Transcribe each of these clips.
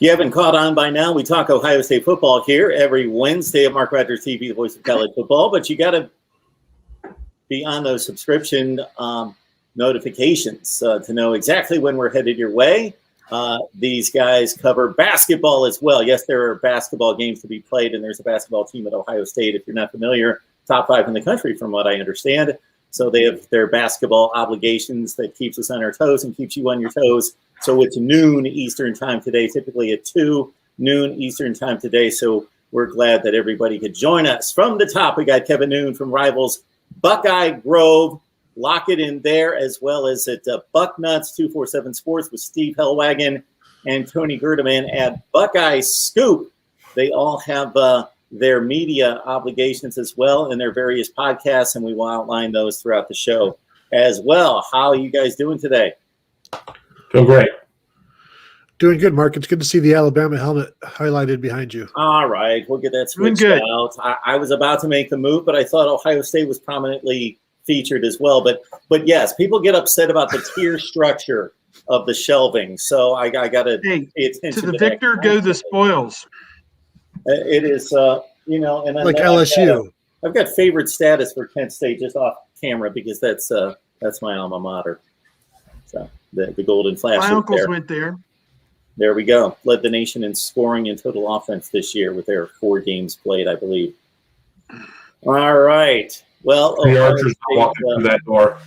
you haven't caught on by now, we talk Ohio State football here every Wednesday at MarkRogersTV, the voice of college football. But you got to be on those subscription notifications to know exactly when we're headed your way. These guys cover basketball as well. Yes, there are basketball games to be played, and there's a basketball team at Ohio State. If you're not familiar, top 5 in the country from what I understand. So they have their basketball obligations that keeps us on our toes and keeps you on your toes. So it's noon Eastern time today, typically at 2 noon Eastern time today. So we're glad that everybody could join us. From the top, we got Kevin Noon from Rivals Buckeye Grove. Lock it in there, as well as at Bucknuts 247 Sports with Steve Hellwagon and Tony Gerdeman at Buckeye Scoop. They all have their media obligations as well in their various podcasts, and we will outline those throughout the show as well. How are you guys doing today? Doing great. Doing good, Mark. It's good to see the Alabama helmet highlighted behind you. All right. We'll get that switched out. I was about to make the move, but I thought Ohio State was prominently featured as well. But yes, people get upset about the tier structure of the shelving. So I got to pay attention to the victor go the spoils. It is, and like LSU. I've got favorite status for Kent State just off camera because that's my alma mater. So the Golden Flash. My uncles went there. There we go. Led the nation in scoring and total offense this yeyear with their 4 games played, I believe. All right. Well, the Archers walking through that door.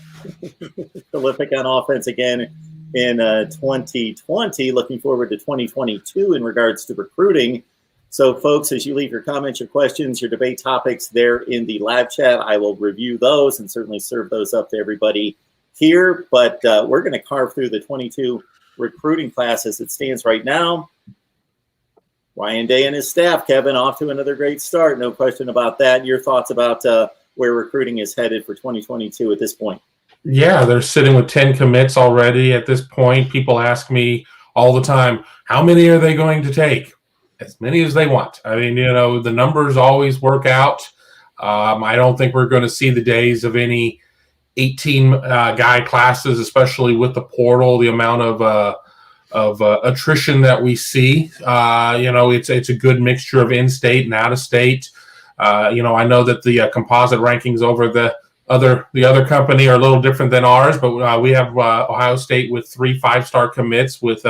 Prolific on offense again in 2020. Looking forward to 2022 in regards to recruiting. So, folks, as you leave your comments, your questions, your debate topics there in the live chat, I will review those and certainly serve those up to everybody here. But we're going to carve through the 22 recruiting class as it stands right now. Ryan Day and his staff, Kevin, off to another great start. No question about that. Your thoughts about where recruiting is headed for 2022 at this point? Yeah, they're sitting with 10 commits already at this point. People ask me all the time, how many are they going to take? As many as they want. I mean, the numbers always work out. I don't think we're going to see the days of any 18 guy classes, especially with the portal, the amount of attrition that we see. It's a good mixture of in-state and out-of-state. I know that the composite rankings over the other company are a little different than ours, but we have Ohio State with 3 5-star commits with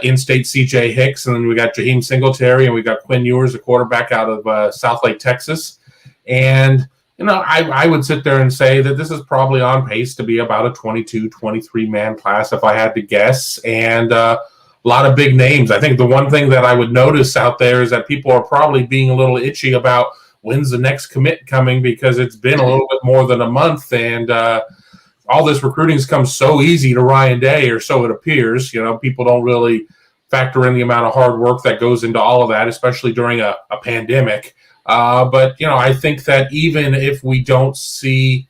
in-state C.J. Hicks, and then we got Jaheim Singletary, and we got Quinn Ewers, a quarterback out of Southlake, Texas. And I would sit there and say that this is probably on pace to be about a 22, 23-man class if I had to guess, and a lot of big names. I think the one thing that I would notice out there is that people are probably being a little itchy about when's the next commit coming, because it's been a little bit more than a month, and all this recruiting's come so easy to Ryan Day, or so it appears. People don't really factor in the amount of hard work that goes into all of that, especially during a pandemic. But I think that even if we don't see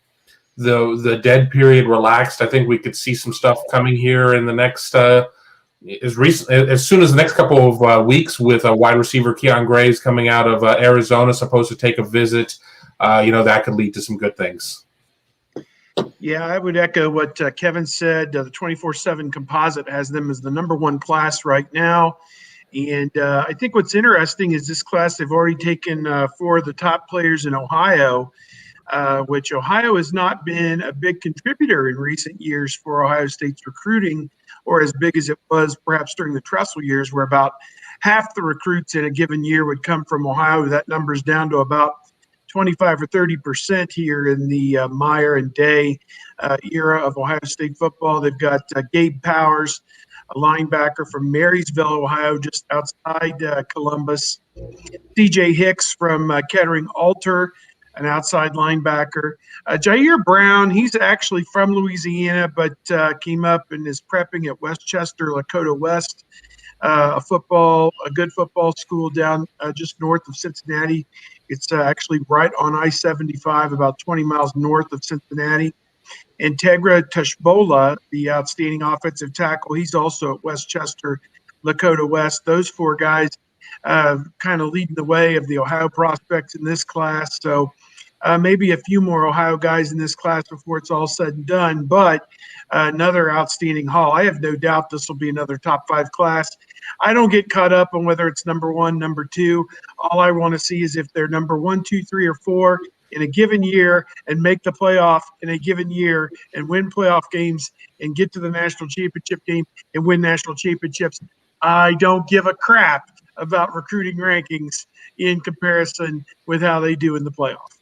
the dead period relaxed, I think we could see some stuff coming here in the next as soon as the next couple of weeks, with a wide receiver Keon Graves coming out of Arizona, supposed to take a visit. That could lead to some good things. Yeah, I would echo what Kevin said. The 24/7 composite has them as the number 1 class right now. And I think what's interesting is this class, they've already taken 4 of the top players in Ohio, which Ohio has not been a big contributor in recent years for Ohio State's recruiting, or as big as it was perhaps during the Tressel years, where about half the recruits in a given year would come from Ohio. That number's down to about 25 or 30% here in the Meyer and Day era of Ohio State football. They've got Gabe Powers, a linebacker from Marysville, Ohio, just outside Columbus. C.J. Hicks from Kettering Alter, an outside linebacker. Jair Brown, he's actually from Louisiana, but came up and is prepping at Westchester, Lakota West, a good football school down just north of Cincinnati. It's actually right on I-75, about 20 miles north of Cincinnati. Integra Tushbola, the outstanding offensive tackle, he's also at Westchester, Lakota West. Those 4 guys kind of leading the way of the Ohio prospects in this class. So maybe a few more Ohio guys in this class before it's all said and done, but another outstanding haul. I have no doubt this will be another top 5 class. I don't get caught up on whether it's number 1, number 2. All I want to see is if they're number 1, 2, 3, or 4 in a given year and make the playoff in a given year and win playoff games and get to the national championship game and win national championships. I don't give a crap about recruiting rankings in comparison with how they do in the playoff.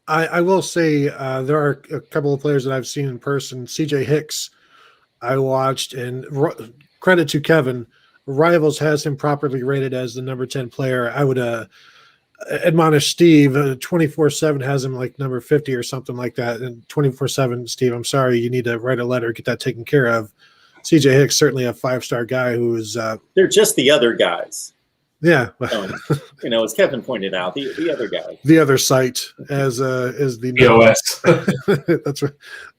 I will say there are a couple of players that I've seen in person. CJ Hicks, I watched, and credit to Kevin, Rivals has him properly rated as the number 10 player. I would admonish Steve. 24/7 has him like number 50 or something like that. And 24/7, Steve, I'm sorry, you need to write a letter, get that taken care of. CJ Hicks, certainly a 5-star guy who is. They're just the other guys. Yeah, as Kevin pointed out, the other guy, the other site as the POS. That's right,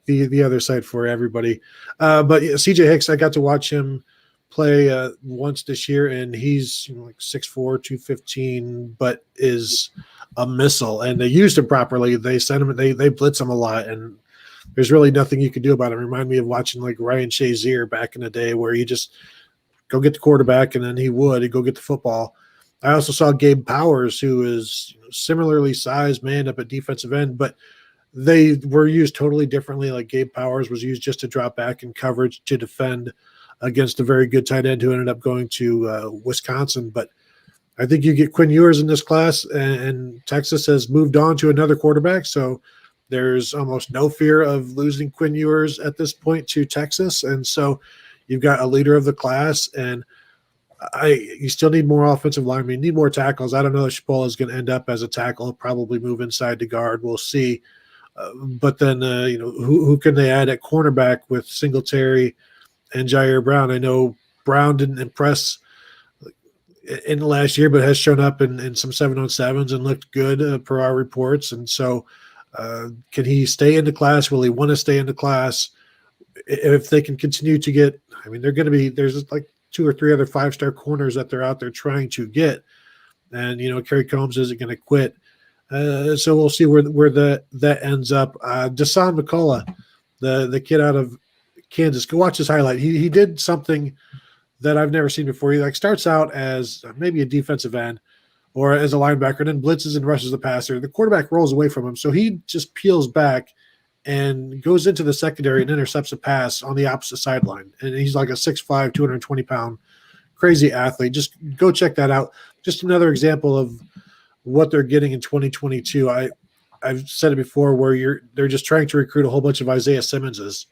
the other site for everybody. But yeah, CJ Hicks, I got to watch him play once this year, and he's like 6'4", 215, but is a missile. And they used him properly. They sent him. They blitz him a lot, and there's really nothing you can do about it. Remind me of watching like Ryan Shazier back in the day, where you just go get the quarterback, and then he'd go get the football. I also saw Gabe Powers, who is similarly sized man up at defensive end, but they were used totally differently. Like Gabe Powers was used just to drop back in coverage to defend against a very good tight end who ended up going to Wisconsin. But I think you get Quinn Ewers in this class, and Texas has moved on to another quarterback, so there's almost no fear of losing Quinn Ewers at this point to Texas. And so you've got a leader of the class, and you still need more offensive linemen. You need more tackles. I don't know if Chipola is going to end up as a tackle. He'll probably move inside to guard. We'll see. But then, who can they add at cornerback with Singletary and Jair Brown? I know Brown didn't impress in the last year, but has shown up in some 7-on-7s and looked good per our reports. And so can he stay in the class? Will he want to stay in the class? If they can continue to get, there's like 2 or 3 other 5-star corners that they're out there trying to get. And, Kerry Combs isn't going to quit. So we'll see where that ends up. Dasan McCullough, the kid out of Kansas, go watch his highlight. He did something that I've never seen before. He starts out as maybe a defensive end or as a linebacker, and then blitzes and rushes the passer. The quarterback rolls away from him, so he just peels back and goes into the secondary and intercepts a pass on the opposite sideline. And he's like a 6'5", 220-pound crazy athlete. Just go check that out. Just another example of what they're getting in 2022. I've said it before, where they're just trying to recruit a whole bunch of Isaiah Simmonses,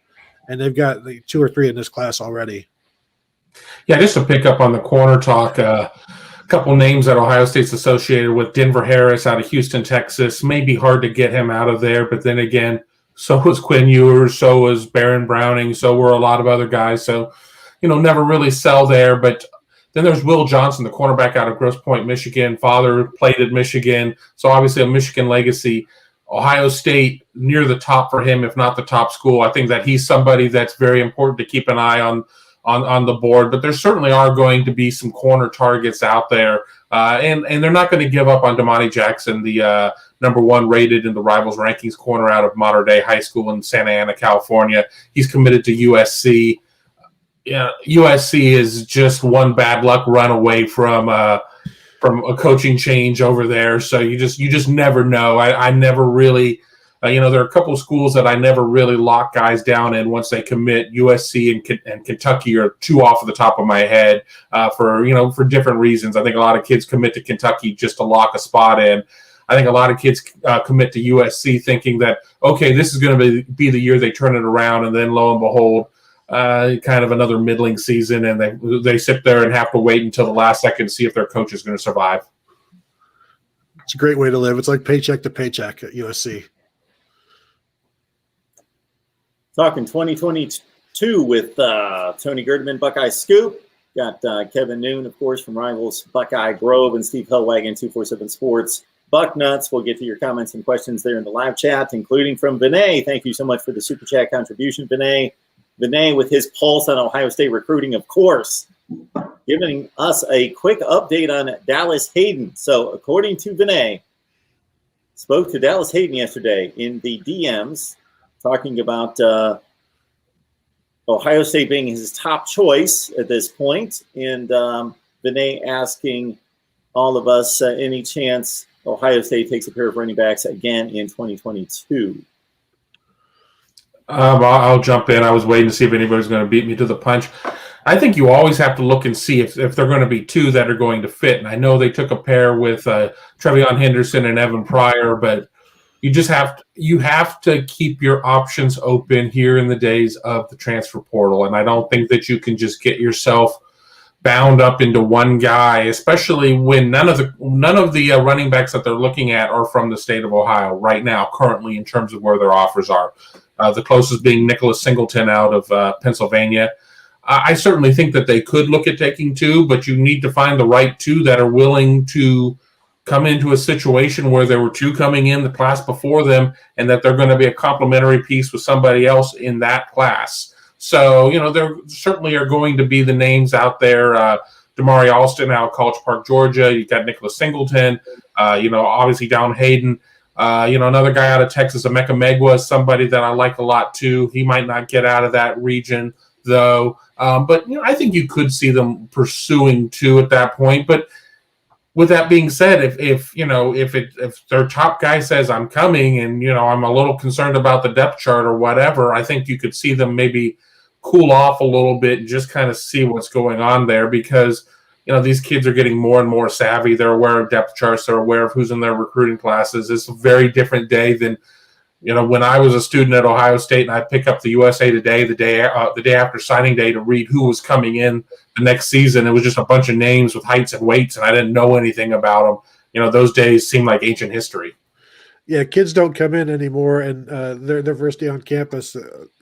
and they've got 2 or 3 in this class already. Yeah, just to pick up on the corner talk, a couple names that Ohio State's associated with. Denver Harris out of Houston, Texas. May be hard to get him out of there, but then again, so was Quinn Ewers, so was Baron Browning, so were a lot of other guys. So, never really sell there. But then there's Will Johnson, the cornerback out of Grosse Pointe, Michigan. Father played at Michigan, so obviously a Michigan legacy. Ohio State near the top for him, if not the top school. I think that he's somebody that's very important to keep an eye on the board. But there certainly are going to be some corner targets out there, and they're not going to give up on Damani Jackson, the number 1 rated in the Rivals rankings corner out of Mater Dei High School in Santa Ana, California. He's committed to USC. Yeah, USC is just one bad luck run away from a coaching change over there. So you just never know. I never really, there are a couple of schools that I never really lock guys down in once they commit. USC and Kentucky are 2 off of the top of my head for different reasons. I think a lot of kids commit to Kentucky just to lock a spot in. I think a lot of kids commit to USC thinking that, okay, this is going to be the year they turn it around, and then lo and behold, kind of another middling season, and they sit there and have to wait until the last second to see if their coach is going to survive. It's a great way to live. It's like paycheck to paycheck at USC. Talking 2022 with Tony Gerdeman, Buckeye Scoop. Got Kevin Noon, of course, from Rivals Buckeye Grove, and Steve Hellwagon, 247 Sports Bucknuts. We'll get to your comments and questions there in the live chat, including from Vinay. Thank you so much for the Super Chat contribution, Vinay. Vinay with his pulse on Ohio State recruiting, of course, giving us a quick update on Dallas Hayden. So according to Vinay, spoke to Dallas Hayden yesterday in the DMs, talking about Ohio State being his top choice at this point, and Vinay asking all of us any chance Ohio State takes a pair of running backs again in 2022. I'll jump in. I was waiting to see if anybody's going to beat me to the punch. I think you always have to look and see if they're going to be two that are going to fit. And I know they took a pair with Trevion Henderson and Evan Pryor, but you have to keep your options open here in the days of the transfer portal. And I don't think that you can just get yourself bound up into one guy, especially when none of the running backs that they're looking at are from the state of Ohio right now, currently, in terms of where their offers are. The closest being Nicholas Singleton out of Pennsylvania. I certainly think that they could look at taking two, but you need to find the right two that are willing to come into a situation where there were two coming in the class before them and that they're going to be a complementary piece with somebody else in that class. So, there certainly are going to be the names out there. Damari Alston out of College Park, Georgia. You've got Nicholas Singleton, obviously Down Hayden. Another guy out of Texas, Emeka Megwa, is somebody that I like a lot too. He might not get out of that region though. But I think you could see them pursuing two at that point. But with that being said, if their top guy says I'm coming and I'm a little concerned about the depth chart or whatever, I think you could see them maybe cool off a little bit and just kind of see what's going on there, because these kids are getting more and more savvy. They're aware of depth charts. They're aware of who's in their recruiting classes. It's a very different day than when I was a student at Ohio State and I pick up the USA Today the day after signing day to read who was coming in the next season. It was just a bunch of names with heights and weights, and I didn't know anything about them. Those days seem like ancient history. Yeah, kids don't come in anymore, and their first day on campus,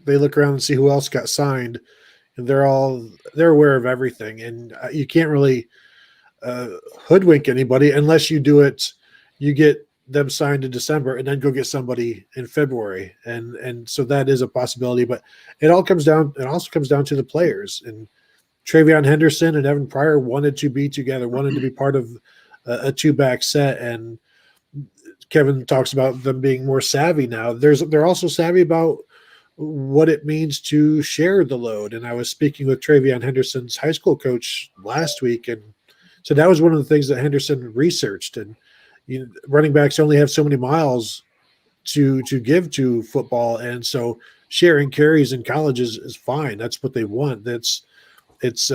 they look around and see who else got signed, and they're aware of everything, and you can't really hoodwink anybody unless you do it. You get them signed in December and then go get somebody in February. And so that is a possibility, but it also comes down to the players. And Trevion Henderson and Evan Pryor wanted to be together, wanted to be part of a two-back set. And Kevin talks about them being more savvy now. They're also savvy about what it means to share the load. And I was speaking with Trevion Henderson's high school coach last week, and so that was one of the things that Henderson researched. And running backs only have so many miles to give to football, and so sharing carries in college is fine. That's what they want. Now, is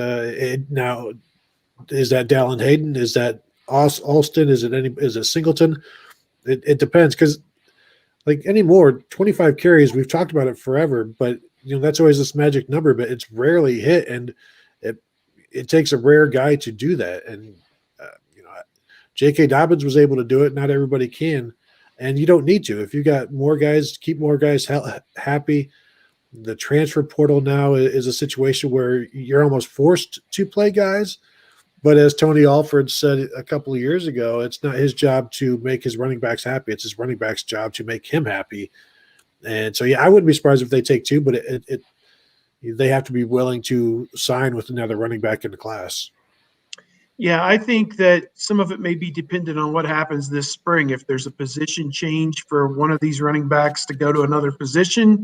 that Dallin Hayden? Is that Alston? Is it Singleton? It depends, because like anymore, 25 carries, we've talked about it forever, but that's always this magic number, but it's rarely hit, and it takes a rare guy to do that. And J.K. Dobbins was able to do it. Not everybody can, and you don't need to. If you got more guys, keep more guys happy. The transfer portal now is a situation where you're almost forced to play guys. But as Tony Alford said a couple of years ago, it's not his job to make his running backs happy. It's his running back's job to make him happy. And so, I wouldn't be surprised if they take two, but they have to be willing to sign with another running back in the class. Yeah, I think that some of it may be dependent on what happens this spring. If there's a position change for one of these running backs to go to another position,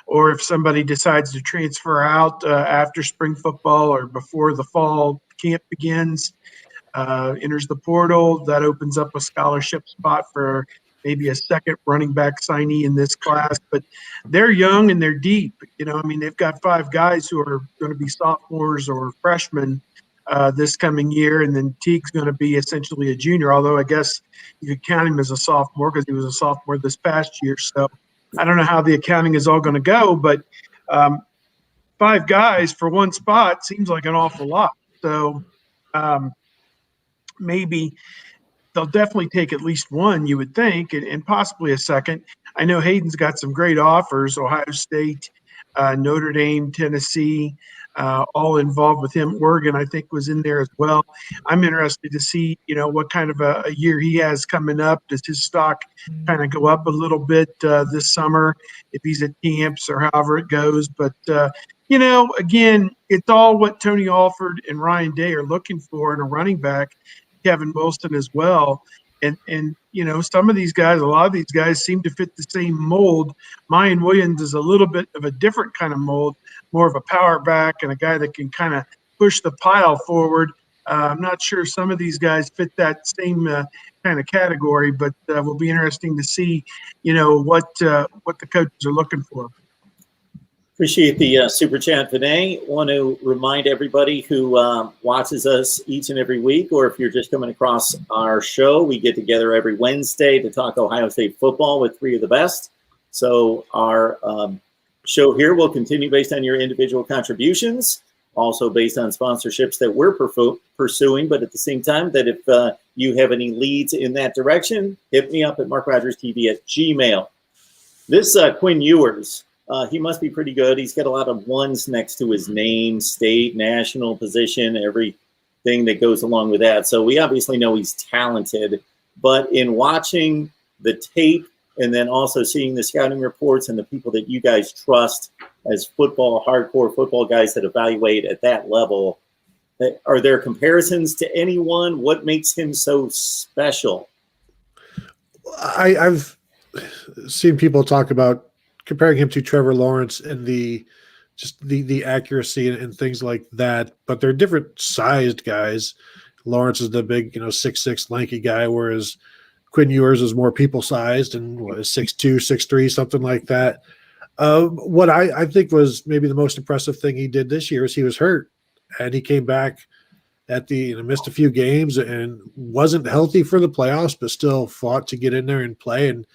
or if somebody decides to transfer out after spring football or before the fall camp begins, enters the portal, that opens up a scholarship spot for maybe a second running back signee in this class. But they're young and they're deep. They've got 5 guys who are going to be sophomores or freshmen this coming year, and then Teague's going to be essentially a junior, although I guess you could count him as a sophomore because he was a sophomore this past year. So I don't know how the accounting is all going to go, but 5 guys for one spot seems like an awful lot. So maybe they'll definitely take at least one, you would think, and possibly a second. I know Hayden's got some great offers, Ohio State, Notre Dame, Tennessee, all involved with him. Oregon, I think, was in there as well. I'm interested to see, what kind of a year he has coming up. Does his stock kind of go up a little bit this summer if he's at camps or however it goes? But, again, it's all what Tony Alford and Ryan Day are looking for in a running back, Kevin Wilson as well. And some of these guys, a lot of these guys seem to fit the same mold. Mayan Williams is a little bit of a different kind of mold, more of a power back and a guy that can kind of push the pile forward. I'm not sure some of these guys fit that same kind of category, but will be interesting to see, what the coaches are looking for. Appreciate the super chat, Vinay. Want to remind everybody who watches us each and every week, or if you're just coming across our show, we get together every Wednesday to talk Ohio State football with three of the best. So our show here will continue based on your individual contributions, also based on sponsorships that we're pursuing. But at the same time, that if you have any leads in that direction, hit me up at MarkRogersTV@gmail.com. This Quinn Ewers. He must be pretty good. He's got a lot of ones next to his name, state, national position, everything that goes along with that. So we obviously know he's talented. But in watching the tape and then also seeing the scouting reports and the people that you guys trust as hardcore football guys that evaluate at that level, are there comparisons to anyone? What makes him so special? I've seen people talk about comparing him to Trevor Lawrence and the accuracy and things like that, but they're different sized guys. Lawrence is the big, 6'6" lanky guy, whereas Quinn Ewers is more people sized and is 6'2", 6'3", something like that. What I think was maybe the most impressive thing he did this year is he was hurt and he came back at missed a few games and wasn't healthy for the playoffs, but still fought to get in there and play and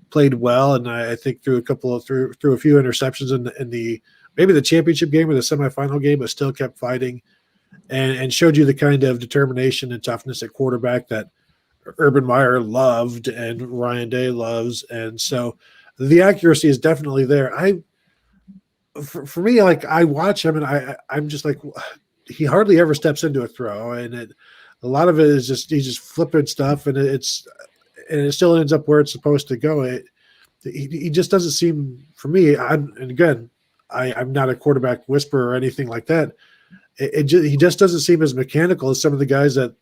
played well. And I think threw a few interceptions in the maybe the championship game or the semifinal game, but still kept fighting and showed you the kind of determination and toughness at quarterback that Urban Meyer loved and Ryan Day loves. And so the accuracy is definitely there. For me, like I watch him and I'm just like, he hardly ever steps into a throw. And a lot of it is he's just flipping stuff and it still ends up where it's supposed to go. He just doesn't seem, for me, I'm not a quarterback whisperer or anything like that. He just doesn't seem as mechanical as some of the guys that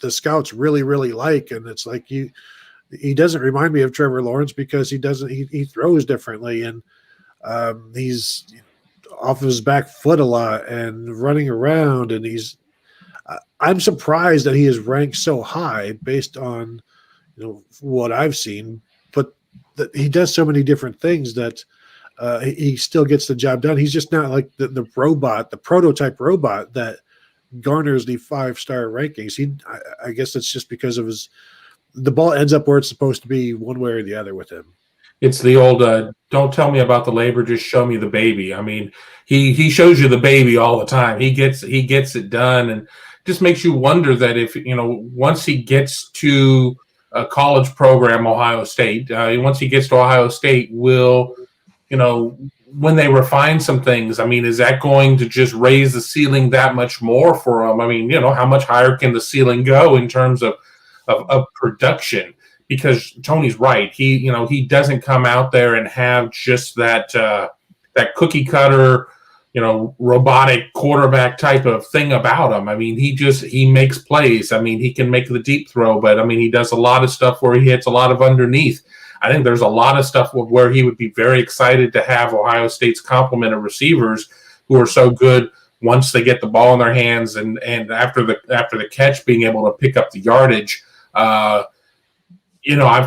the scouts really, really like. And it's like he doesn't remind me of Trevor Lawrence because he throws differently and he's off his back foot a lot and running around. And I'm surprised that he is ranked so high based on what I've seen, but that he does so many different things that he still gets the job done. He's just not like the robot, the prototype robot that garners the 5-star rankings. I guess it's just because of the ball ends up where it's supposed to be one way or the other with him. It's the old don't tell me about the labor, just show me the baby. I mean, he shows you the baby all the time. He gets it done, and just makes you wonder that if once he gets to a college program, Ohio State, once he gets to Ohio State, will when they refine some things, I mean, is that going to just raise the ceiling that much more for him? I mean, how much higher can the ceiling go in terms of production? Because Tony's right. He doesn't come out there and have just that cookie cutter, robotic quarterback type of thing about him. I mean, he makes plays. I mean, he can make the deep throw, but I mean, he does a lot of stuff where he hits a lot of underneath. I think there's a lot of stuff where he would be very excited to have Ohio State's complement of receivers who are so good once they get the ball in their hands and after the catch, being able to pick up the yardage. I've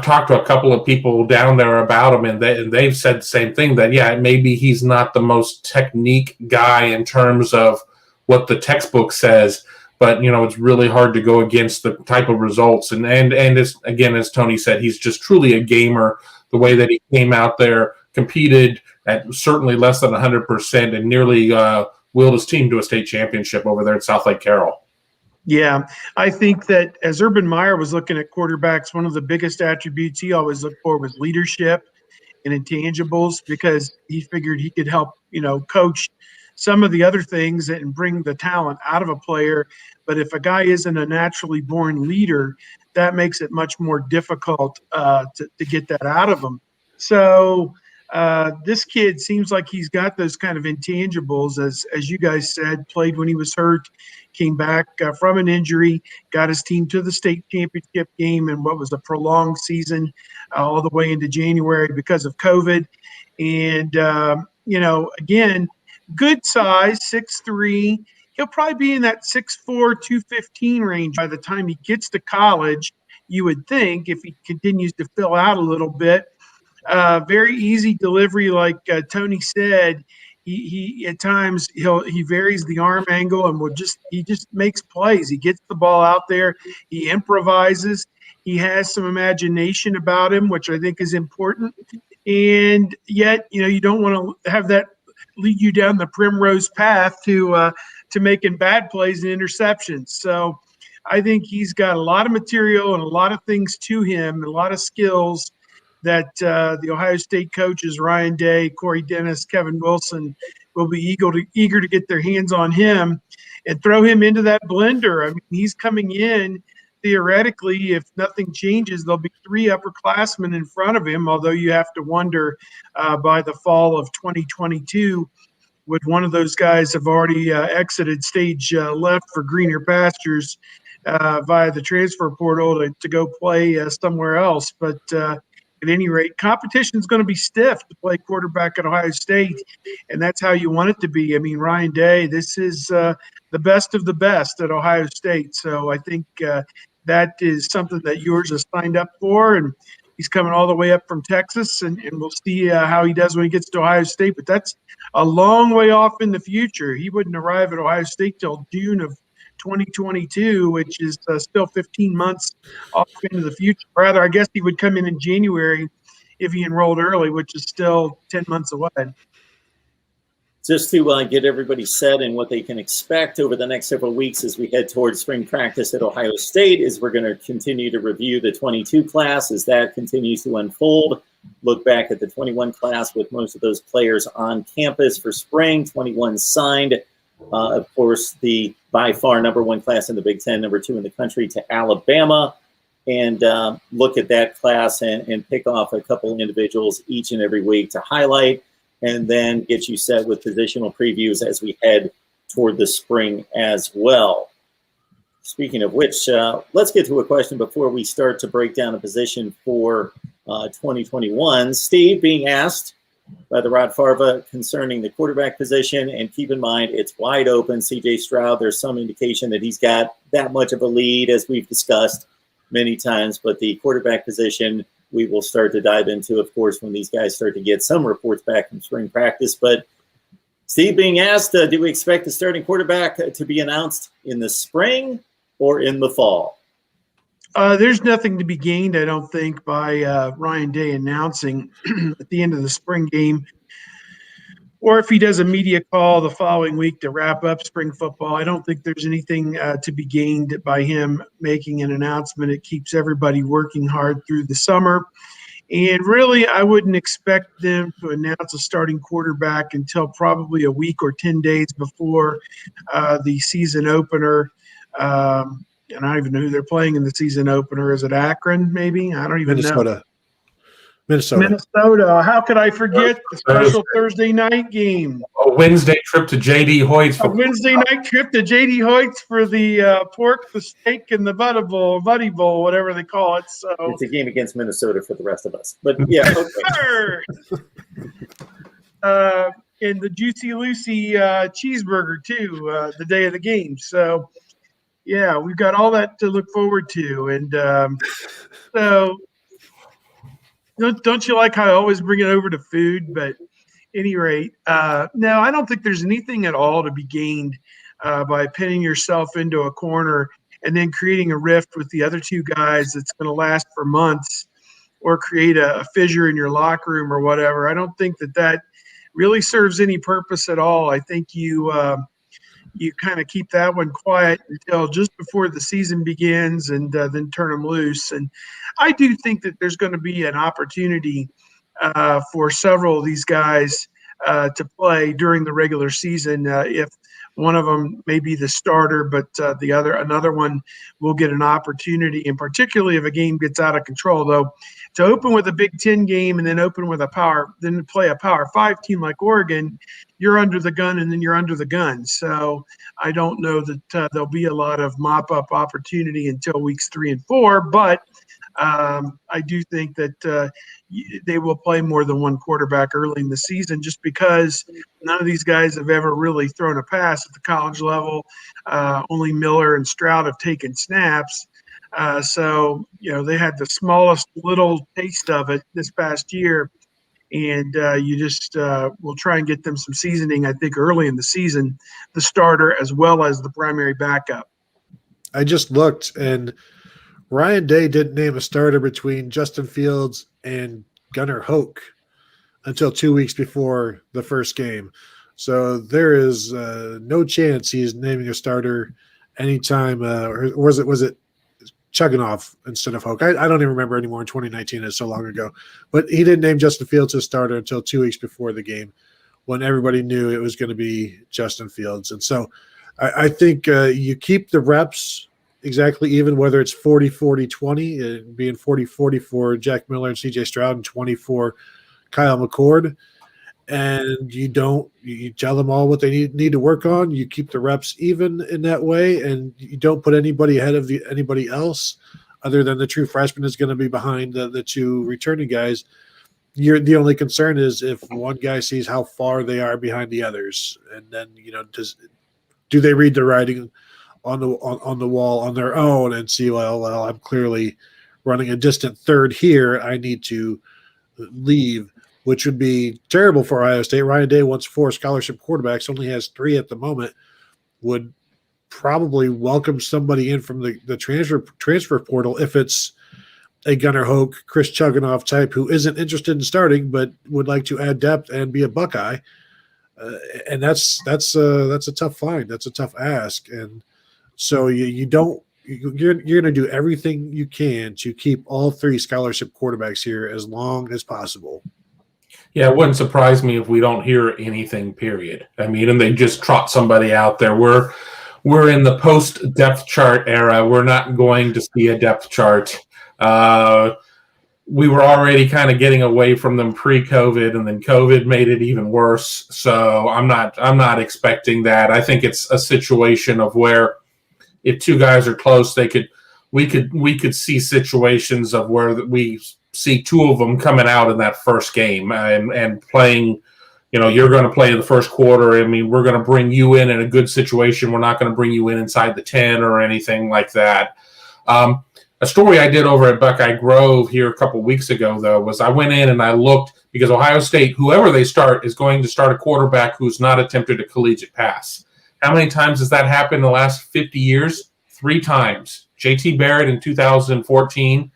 talked to a couple of people down there about him, and they've said the same thing, that maybe he's not the most technique guy in terms of what the textbook says, but it's really hard to go against the type of results. And as Tony said, he's just truly a gamer. The way that he came out there, competed at certainly less than 100%, and nearly willed his team to a state championship over there at South Lake Carroll. Yeah, I think that as Urban Meyer was looking at quarterbacks, one of the biggest attributes he always looked for was leadership and intangibles, because he figured he could help, coach some of the other things and bring the talent out of a player. But if a guy isn't a naturally born leader, that makes it much more difficult to get that out of him. So This kid seems like he's got those kind of intangibles, as you guys said, played when he was hurt, came back from an injury, got his team to the state championship game in what was a prolonged season all the way into January because of COVID. And, again, good size, 6'3". He'll probably be in that 6'4", 215 range by the time he gets to college, you would think, if he continues to fill out a little bit. Very easy delivery, like Tony said. He at times he varies the arm angle and he just makes plays. He gets the ball out there. He improvises. He has some imagination about him, which I think is important. And yet, you don't want to have that lead you down the primrose path to making bad plays and interceptions. So I think he's got a lot of material and a lot of things to him, a lot of skills that the Ohio State coaches, Ryan Day, Corey Dennis, Kevin Wilson, will be eager to get their hands on him and throw him into that blender. I mean, he's coming in, theoretically, if nothing changes, there'll be 3 upperclassmen in front of him, although you have to wonder by the fall of 2022, would one of those guys have already exited stage left for greener pastures via the transfer portal to go play somewhere else. But at any rate, competition is going to be stiff to play quarterback at Ohio State, and that's how you want it to be. I mean, Ryan Day, this is the best of the best at Ohio State. So I think that is something that Ewers has signed up for, and he's coming all the way up from Texas, and we'll see how he does when he gets to Ohio State. But that's a long way off in the future. He wouldn't arrive at Ohio State till June of 2022, which is still 15 months off into the future. Rather, I guess he would come in January if he enrolled early, which is still 10 months away. Just to get everybody set and what they can expect over the next several weeks as we head towards spring practice at Ohio State is we're going to continue to review the 22 class as that continues to unfold. Look back at the 21 class with most of those players on campus for spring, 21 signed. Of course, the by far number 1 class in the Big Ten, number 2 in the country to Alabama, and look at that class and pick off a couple individuals each and every week to highlight, and then get you set with positional previews as we head toward the spring as well. Speaking of which, let's get to a question before we start to break down a position for 2021. Steve being asked by the Rod Farva concerning the quarterback position, and keep in mind it's wide open. CJ Stroud, there's some indication that he's got that much of a lead, as we've discussed many times, but the quarterback position we will start to dive into, of course, when these guys start to get some reports back from spring practice. But Steve being asked, do we expect the starting quarterback to be announced in the spring or in the fall? There's nothing to be gained, I don't think, by Ryan Day announcing at the end of the spring game, or if he does a media call the following week to wrap up spring football. I don't think there's anything to be gained by him making an announcement. It keeps everybody working hard through the summer. And really, I wouldn't expect them to announce a starting quarterback until probably a week or 10 days before the season opener. And I don't even know who they're playing in the season opener. Is it Akron, maybe? I don't even know. Minnesota. How could I forget the special Thursday night game? A Wednesday trip to J.D. Hoyt's. A Wednesday night trip to J.D. Hoyt's for the pork, the steak, and the Buddy Bowl, whatever they call it. So it's a game against Minnesota for the rest of us. But, yeah. Okay. And the Juicy Lucy cheeseburger, too, the day of the game. So, yeah, we've got all that to look forward to. And so don't you like how I always bring it over to food? But at any rate, no, I don't think there's anything at all to be gained by pinning yourself into a corner and then creating a rift with the other 2 guys that's going to last for months or create a fissure in your locker room or whatever. I don't think that really serves any purpose at all. I think you kind of keep that one quiet until just before the season begins and then turn them loose. And I do think that there's going to be an opportunity for several of these guys to play during the regular season if one of them may be the starter, but another one will get an opportunity, and particularly if a game gets out of control. Though, to open with a Big Ten game and then then play a Power 5 team like Oregon, you're under the gun, and then you're under the gun. So I don't know that there'll be a lot of mop-up opportunity until weeks 3 and 4, but I do think that they will play more than one quarterback early in the season, just because none of these guys have ever really thrown a pass at the college level. Only Miller and Stroud have taken snaps. So, they had the smallest little taste of it this past year. And you just will try and get them some seasoning, I think, early in the season, the starter as well as the primary backup. I just looked, and Ryan Day didn't name a starter between Justin Fields and Gunnar Hoke until 2 weeks before the first game. So there is no chance he's naming a starter anytime. Or was it Chugginoff instead of Hoke? I don't even remember anymore. In 2019, it's so long ago. But he didn't name Justin Fields his starter until 2 weeks before the game, when everybody knew it was going to be Justin Fields. And so I think you keep the reps exactly even, whether it's 40-40-20, being 40-40 for Jack Miller and CJ Stroud and 20 for Kyle McCord. And you tell them all what they need to work on. You keep the reps even in that way, and you don't put anybody ahead of anybody else other than the true freshman is going to be behind the two returning guys. The only concern is if one guy sees how far they are behind the others, and then do they read the writing on the wall on their own and see, well, I'm clearly running a distant third here. I need to leave, which would be terrible for Ohio State. Ryan Day wants 4 scholarship quarterbacks, only has 3 at the moment, would probably welcome somebody in from the transfer portal if it's a Gunnar Hoke, Chris Chugginoff type who isn't interested in starting but would like to add depth and be a Buckeye. And that's a tough find. That's a tough ask. And so you're going to do everything you can to keep all 3 scholarship quarterbacks here as long as possible. Yeah, it wouldn't surprise me if we don't hear anything, period. I mean, and they just trot somebody out there. We're in the post-depth chart era. We're not going to see a depth chart. We were already kind of getting away from them pre-COVID, and then COVID made it even worse. So I'm not expecting that. I think it's a situation of where if 2 guys are close, we could see situations of where we see 2 of them coming out in that first game and playing. You're going to play in the first quarter. I mean, we're going to bring you in a good situation. We're not going to bring you in inside the 10 or anything like that. A story I did over at Buckeye Grove here a couple weeks ago, though, was I went in and I looked because Ohio State, whoever they start, is going to start a quarterback who's not attempted a collegiate pass. How many times has that happened in the last 50 years? 3 times. J.T. Barrett in 2014,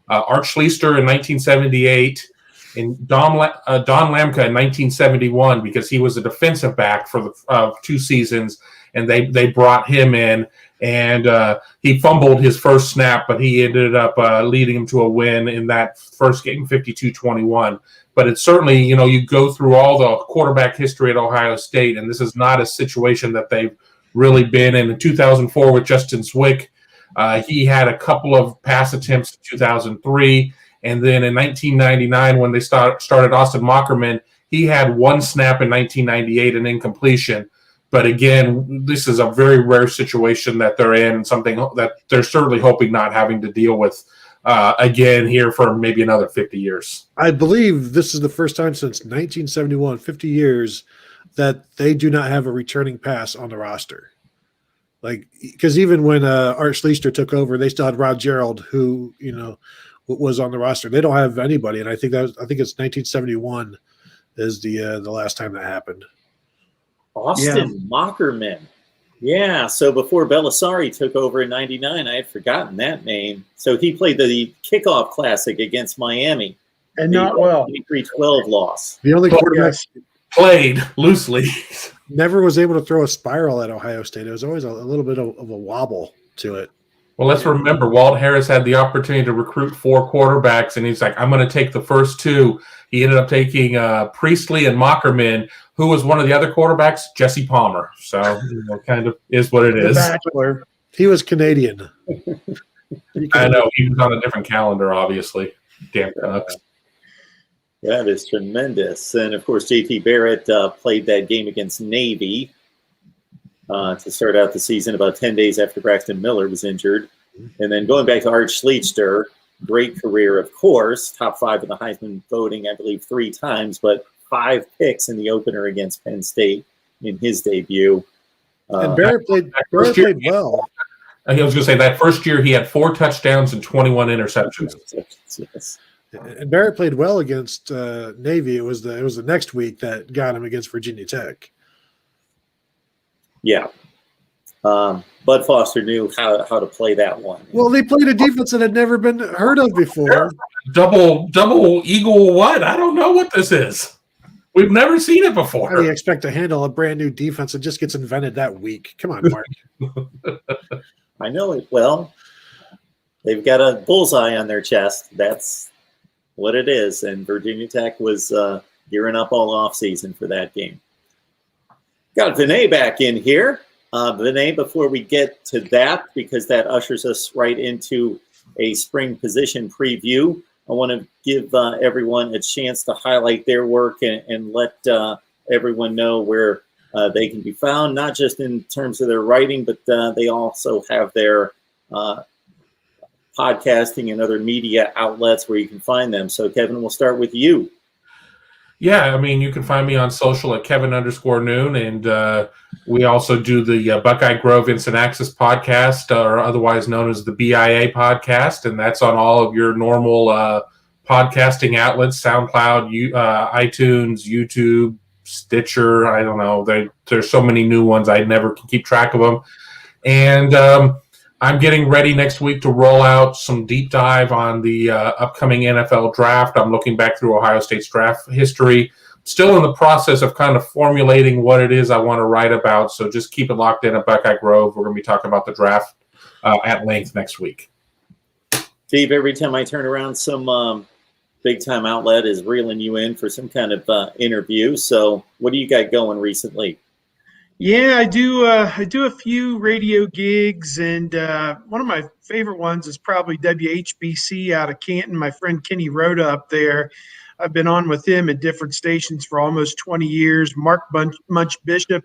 Art Schlichter in 1978, and Don Lamka in 1971, because he was a defensive back for the 2 seasons, and they brought him in, and he fumbled his first snap, but he ended up leading him to a win in that first game, 52-21. But it's certainly, you go through all the quarterback history at Ohio State, and this is not a situation that they've really been in. In 2004 with Justin Zwick, he had a couple of pass attempts in 2003. And then in 1999, when they started Austin Mockerman, he had 1 snap in 1998, an incompletion. But again, this is a very rare situation that they're in, and something that they're certainly hoping not having to deal with again here for maybe another 50 years. I believe this is the first time since 1971, 50 years, that they do not have a returning pass on the roster. Because even when Art Schlichter took over, they still had Rod Gerald, who was on the roster. They don't have anybody, and I think it's 1971 is the last time that happened. Austin Mockerman. Yeah, so before Belisari took over in 99, I had forgotten that name. So he played the kickoff classic against Miami. And not well. 23-12 loss. The only quarterback played loosely. Never was able to throw a spiral at Ohio State. It was always a little bit of a wobble to it. Well, let's remember, Walt Harris had the opportunity to recruit 4 quarterbacks, and he's like, I'm going to take the first 2. He ended up taking Priestley and Mockerman, who was one of the other quarterbacks, Jesse Palmer. So, kind of is what it is. Bachelor. He was Canadian. I know. He was on a different calendar, obviously. Damn Canucks. That is tremendous. And, of course, J.T. Barrett played that game against Navy to start out the season about 10 days after Braxton Miller was injured. And then going back to Art Schleichter, great career, of course, top 5 in the Heisman voting, I believe, 3 times, but 5 picks in the opener against Penn State in his debut. And Barrett played well. I was going to say that first year he had 4 touchdowns and 21 interceptions. Yes. And Barrett played well against Navy. It was the next week that got him against Virginia Tech. Yeah. Bud Foster knew how to play that one. Well, they played a defense that had never been heard of before. Double eagle what? I don't know what this is. We've never seen it before. How do you expect to handle a brand new defense that just gets invented that week? Come on, Mark. I know it. Well, they've got a bullseye on their chest. That's what it is. And Virginia Tech was gearing up all offseason for that game. Got Vinay back in here. Vinay, before we get to that, because that ushers us right into a spring position preview, I want to give everyone a chance to highlight their work and let everyone know where they can be found, not just in terms of their writing, but they also have their podcasting and other media outlets where you can find them. So, Kevin, we'll start with you. Yeah, I mean, you can find me on social at Kevin_Noon, and we also do the Buckeye Grove Instant Access podcast, or otherwise known as the BIA podcast, and that's on all of your normal podcasting outlets, SoundCloud, iTunes, YouTube, Stitcher. I don't know. There's so many new ones, I never can keep track of them. And I'm getting ready next week to roll out some deep dive on the upcoming NFL draft. I'm looking back through Ohio State's draft history. Still in the process of kind of formulating what it is I want to write about. So just keep it locked in at Buckeye Grove. We're going to be talking about the draft at length next week. Steve, every time I turn around, some big-time outlet is reeling you in for some kind of interview. So what do you got going recently? Yeah, I do a few radio gigs, and one of my favorite ones is probably WHBC out of Canton. My friend Kenny Rhoda up there. I've been on with him at different stations for almost 20 years. Mark Munch Bishop,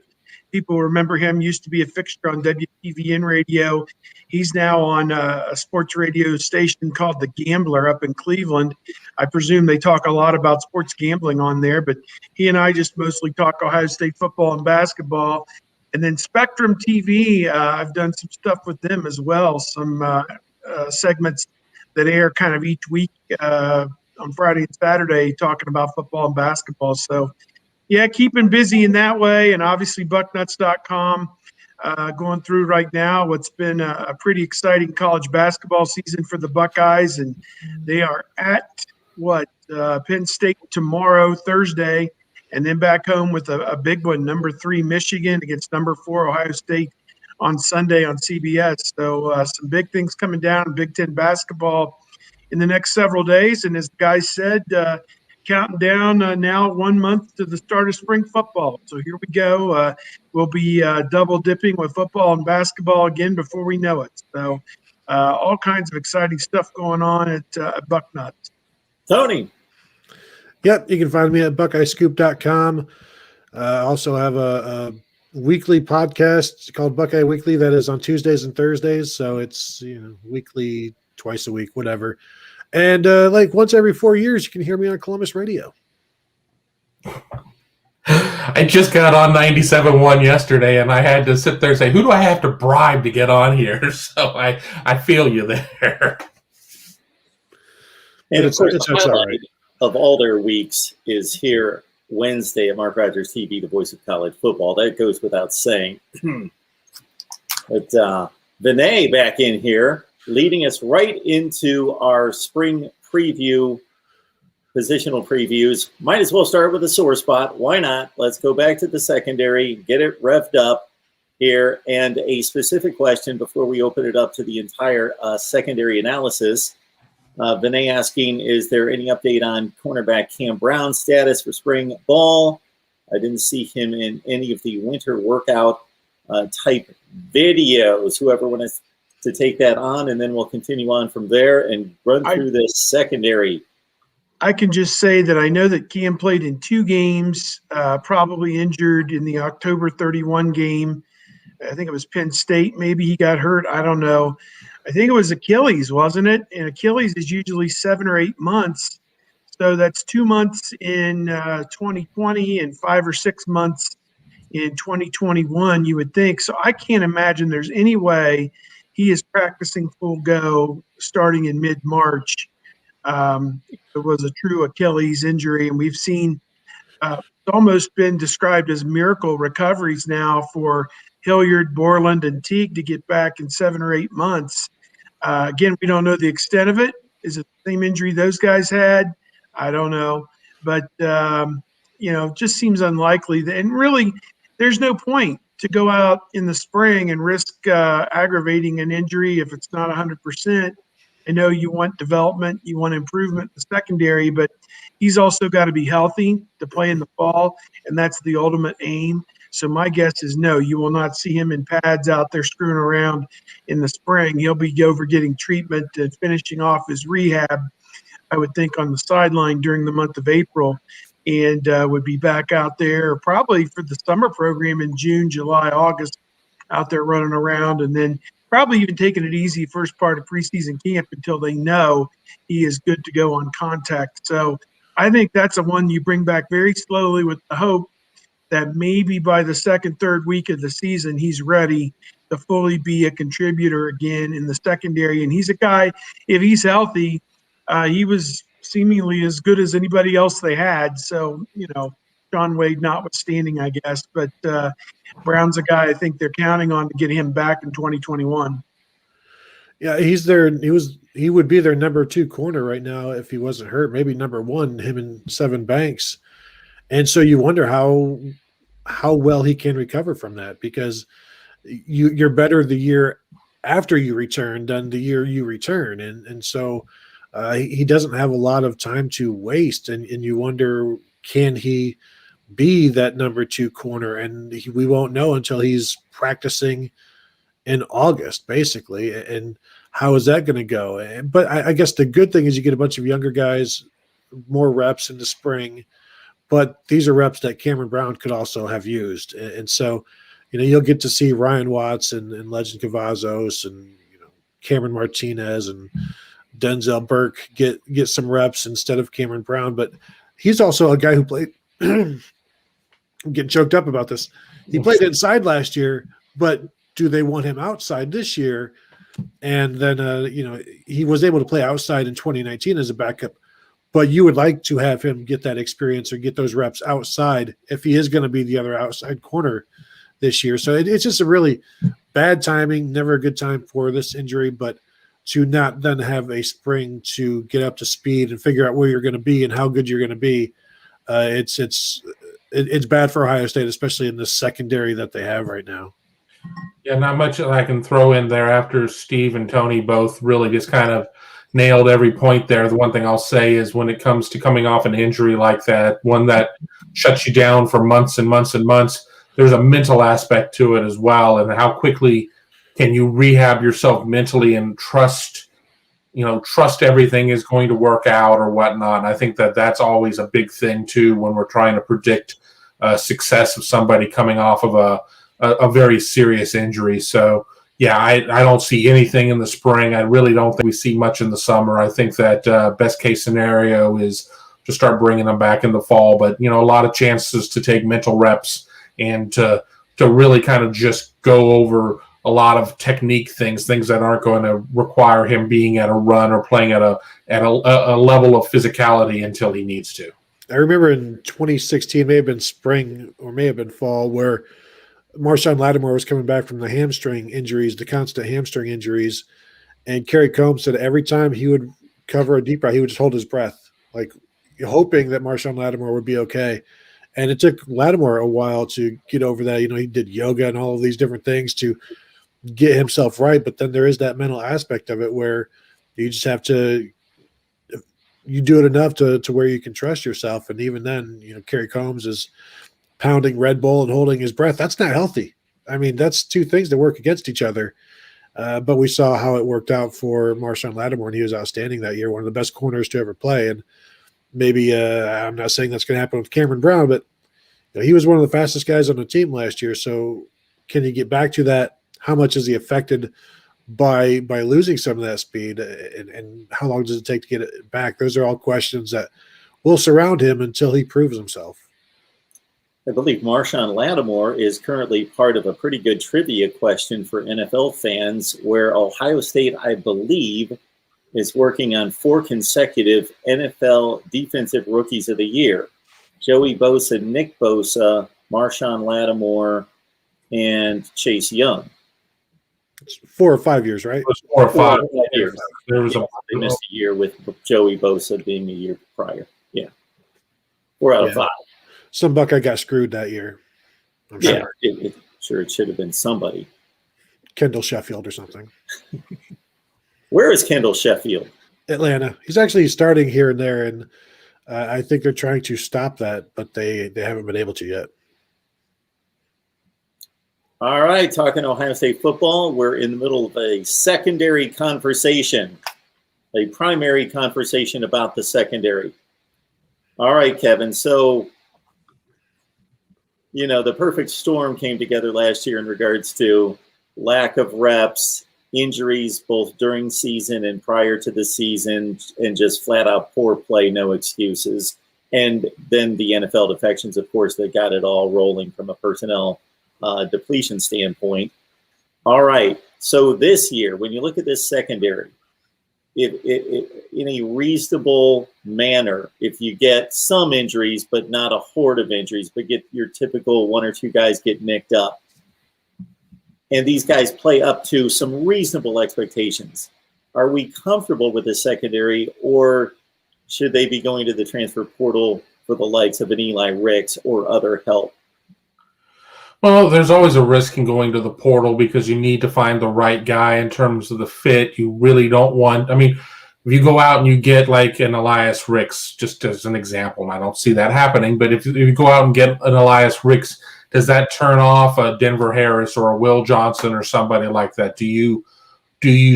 people remember him, used to be a fixture on WTVN radio. He's now on a sports radio station called The Gambler up in Cleveland. I presume they talk a lot about sports gambling on there, but he and I just mostly talk Ohio State football and basketball. And then Spectrum TV, I've done some stuff with them as well, some segments that air kind of each week on Friday and Saturday talking about football and basketball. So, yeah, keeping busy in that way. And obviously bucknuts.com going through right now what's been a pretty exciting college basketball season for the Buckeyes. And they are at Penn State tomorrow, Thursday, and then back home with a big one, number 3 Michigan against number 4 Ohio State on Sunday on CBS. So some big things coming down in Big Ten basketball in the next several days. And as the guys said, counting down now 1 month to the start of spring football. So here we go. We'll be double dipping with football and basketball again before we know it. So all kinds of exciting stuff going on at Bucknuts. Tony. Yep, you can find me at BuckeyeScoop.com. Also have a weekly podcast called Buckeye Weekly that is on Tuesdays and Thursdays. So it's weekly, twice a week, whatever. And like once every 4 years, you can hear me on Columbus Radio. I just got on 97.1 yesterday, and I had to sit there and say, who do I have to bribe to get on here? So I feel you there. And of course, it's the highlight of all their weeks is here Wednesday at Mark Rogers TV, the voice of college football. That goes without saying. But Vinay back in here, leading us right into our spring preview, positional previews. Might as well start with a sore spot. Why not? Let's go back to the secondary, get it revved up, here, and a specific question before we open it up to the entire secondary analysis. Vinay asking, is there any update on cornerback Cam Brown's status for spring ball? I didn't see him in any of the winter workout type videos. Whoever wants to take that on, and then we'll continue on from there and run through this secondary. I can just say that I know that Cam played in 2 games, probably injured in the October 31 game. I think it was Penn State. Maybe he got hurt. I don't know. I think it was Achilles, wasn't it? And Achilles is usually 7 or 8 months. So that's 2 months in 2020 and 5 or 6 months in 2021, you would think. So I can't imagine there's any way he is practicing full go starting in mid-March. It was a true Achilles injury, and we've seen it's almost been described as miracle recoveries now for Hilliard, Borland, and Teague to get back in 7 or 8 months. Again, we don't know the extent of it. Is it the same injury those guys had? I don't know. But, just seems unlikely. And really, there's no point to go out in the spring and risk aggravating an injury if it's not 100%. I know you want development, you want improvement in the secondary, but he's also got to be healthy to play in the fall, and that's the ultimate aim. So my guess is no, you will not see him in pads out there screwing around in the spring. He'll be over getting treatment and finishing off his rehab, I would think, on the sideline during the month of April, and would be back out there probably for the summer program in June, July, August, out there running around, and then probably even taking it easy first part of preseason camp until they know he is good to go on contact. So I think that's a one you bring back very slowly with the hope that maybe by the second, third week of the season, he's ready to fully be a contributor again in the secondary. And he's a guy, if he's healthy, he was seemingly as good as anybody else they had. So, John Wade notwithstanding, I guess. But Brown's a guy I think they're counting on to get him back in 2021. Yeah, he's there. He would be their number 2 corner right now if he wasn't hurt. Maybe number 1, him and Sevyn Banks. And so you wonder how well he can recover from that, because you're better the year after you return than the year you return, and so he doesn't have a lot of time to waste, and you wonder, can he be that number 2 corner? And we won't know until he's practicing in August, basically. And how is that going to go? But I guess the good thing is you get a bunch of younger guys, more reps in the spring, but these are reps that Cameron Brown could also have used. And so, you'll get to see Ryan Watts and Legend Cavazos and, Cameron Martinez and Denzel Burke get some reps instead of Cameron Brown. But he's also a guy who played – I'm getting choked up about this. He played inside last year, but do they want him outside this year? And then, he was able to play outside in 2019 as a backup. But you would like to have him get that experience or get those reps outside if he is going to be the other outside corner this year. So it's just a really bad timing, never a good time for this injury, but to not then have a spring to get up to speed and figure out where you're going to be and how good you're going to be, it's bad for Ohio State, especially in the secondary that they have right now. Yeah, not much that I can throw in there after Steve and Tony both really just kind of nailed every point there. The one thing I'll say is when it comes to coming off an injury like that, one that shuts you down for months and months and months, there's a mental aspect to it as well. And how quickly can you rehab yourself mentally and trust everything is going to work out or whatnot. And I think that's always a big thing too when we're trying to predict success of somebody coming off of a very serious injury. So yeah, I don't see anything in the spring. I really don't think we see much in the summer. I think that best case scenario is to start bringing them back in the fall. But, a lot of chances to take mental reps and to really kind of just go over a lot of technique things that aren't going to require him being at a run or playing at a level of physicality until he needs to. I remember in 2016, may have been spring or may have been fall, where Marshawn Lattimore was coming back from the hamstring injuries, the constant hamstring injuries, and Kerry Combs said every time he would cover a deep route, he would just hold his breath, like hoping that Marshawn Lattimore would be okay. And it took Lattimore a while to get over that. He did yoga and all of these different things to get himself right. But then there is that mental aspect of it where you just have to – you do it enough to where you can trust yourself. And even then, Kerry Combs is pounding Red Bull and holding his breath. That's not healthy. I mean, that's two things that work against each other. But we saw how it worked out for Marshawn Lattimore, and he was outstanding that year, one of the best corners to ever play. And maybe I'm not saying that's going to happen with Cameron Brown, but he was one of the fastest guys on the team last year. So can he get back to that? How much is he affected by losing some of that speed, and how long does it take to get it back? Those are all questions that will surround him until he proves himself. I believe Marshawn Lattimore is currently part of a pretty good trivia question for NFL fans, where Ohio State, I believe, is working on 4 consecutive NFL Defensive Rookies of the Year. Joey Bosa, Nick Bosa, Marshawn Lattimore, and Chase Young. It's 4 or 5 years, right? It was 4 or 5 years. There was They missed a year with Joey Bosa being a year prior. Yeah. 4 out of 5. Some Buckeye got screwed that year. I'm sure. It should have been somebody. Kendall Sheffield or something. Where is Kendall Sheffield? Atlanta. He's actually starting here and there, and I think they're trying to stop that, but they haven't been able to yet. All right, talking Ohio State football, we're in the middle of a secondary conversation, a primary conversation about the secondary. All right, Kevin, so the perfect storm came together last year in regards to lack of reps, injuries both during season and prior to the season, and just flat out poor play, no excuses. And then the NFL defections, of course, that got it all rolling from a personnel depletion standpoint. All right, so this year, when you look at this secondary, in a reasonable manner, if you get some injuries, but not a horde of injuries, but get your typical 1 or 2 guys get nicked up, and these guys play up to some reasonable expectations, are we comfortable with the secondary, or should they be going to the transfer portal for the likes of an Eli Ricks or other help? Well, there's always a risk in going to the portal because you need to find the right guy in terms of the fit. You really don't want – I mean, if you go out and you get like an Elias Ricks, just as an example, and I don't see that happening, but if you go out and get an Elias Ricks, does that turn off a Denver Harris or a Will Johnson or somebody like that? Do you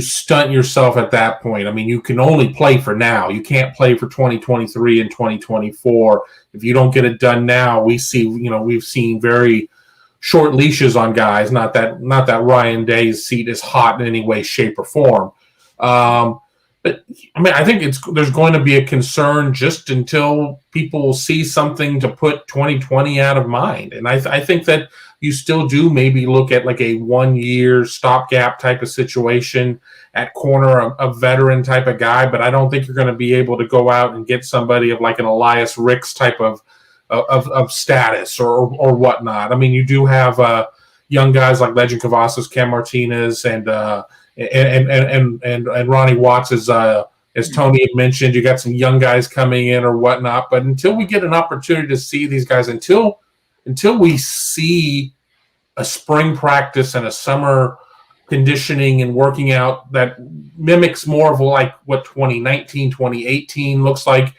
stunt yourself at that point? I mean, you can only play for now. You can't play for 2023 and 2024. If you don't get it done now, we've seen very – short leashes on guys. Not that Ryan Day's seat is hot in any way, shape, or form. But I mean, I think there's going to be a concern just until people see something to put 2020 out of mind. And I think that you still do maybe look at like a 1-year stopgap type of situation at corner, a veteran type of guy. But I don't think you're going to be able to go out and get somebody of like an Elias Ricks type of status or whatnot. I mean, you do have young guys like Legend Cavazos, Cam Martinez, and Ronnie Watts, as Tony had mentioned. You got some young guys coming in or whatnot. But until we get an opportunity to see these guys, until we see a spring practice and a summer conditioning and working out that mimics more of like what 2019, 2018 looks like,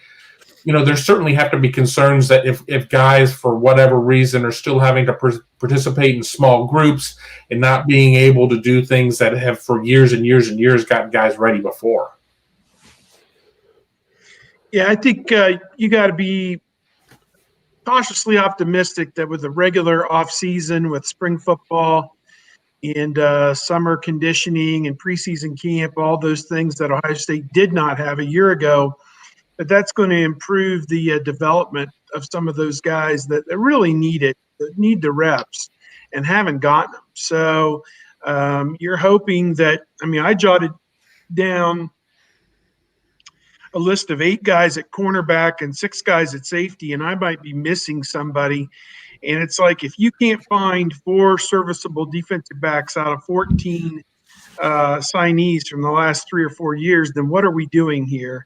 there certainly have to be concerns that if guys, for whatever reason, are still having to participate in small groups and not being able to do things that have for years and years and years gotten guys ready before. Yeah, I think you got to be cautiously optimistic that with the regular off season, with spring football and summer conditioning and preseason camp, all those things that Ohio State did not have a year ago, that's going to improve the development of some of those guys that really need it, that need the reps and haven't gotten them. So you're hoping that – I jotted down a list of 8 guys at cornerback and 6 guys at safety, and I might be missing somebody. And it's like if you can't find 4 serviceable defensive backs out of 14 signees from the last 3 or 4 years, then what are we doing here?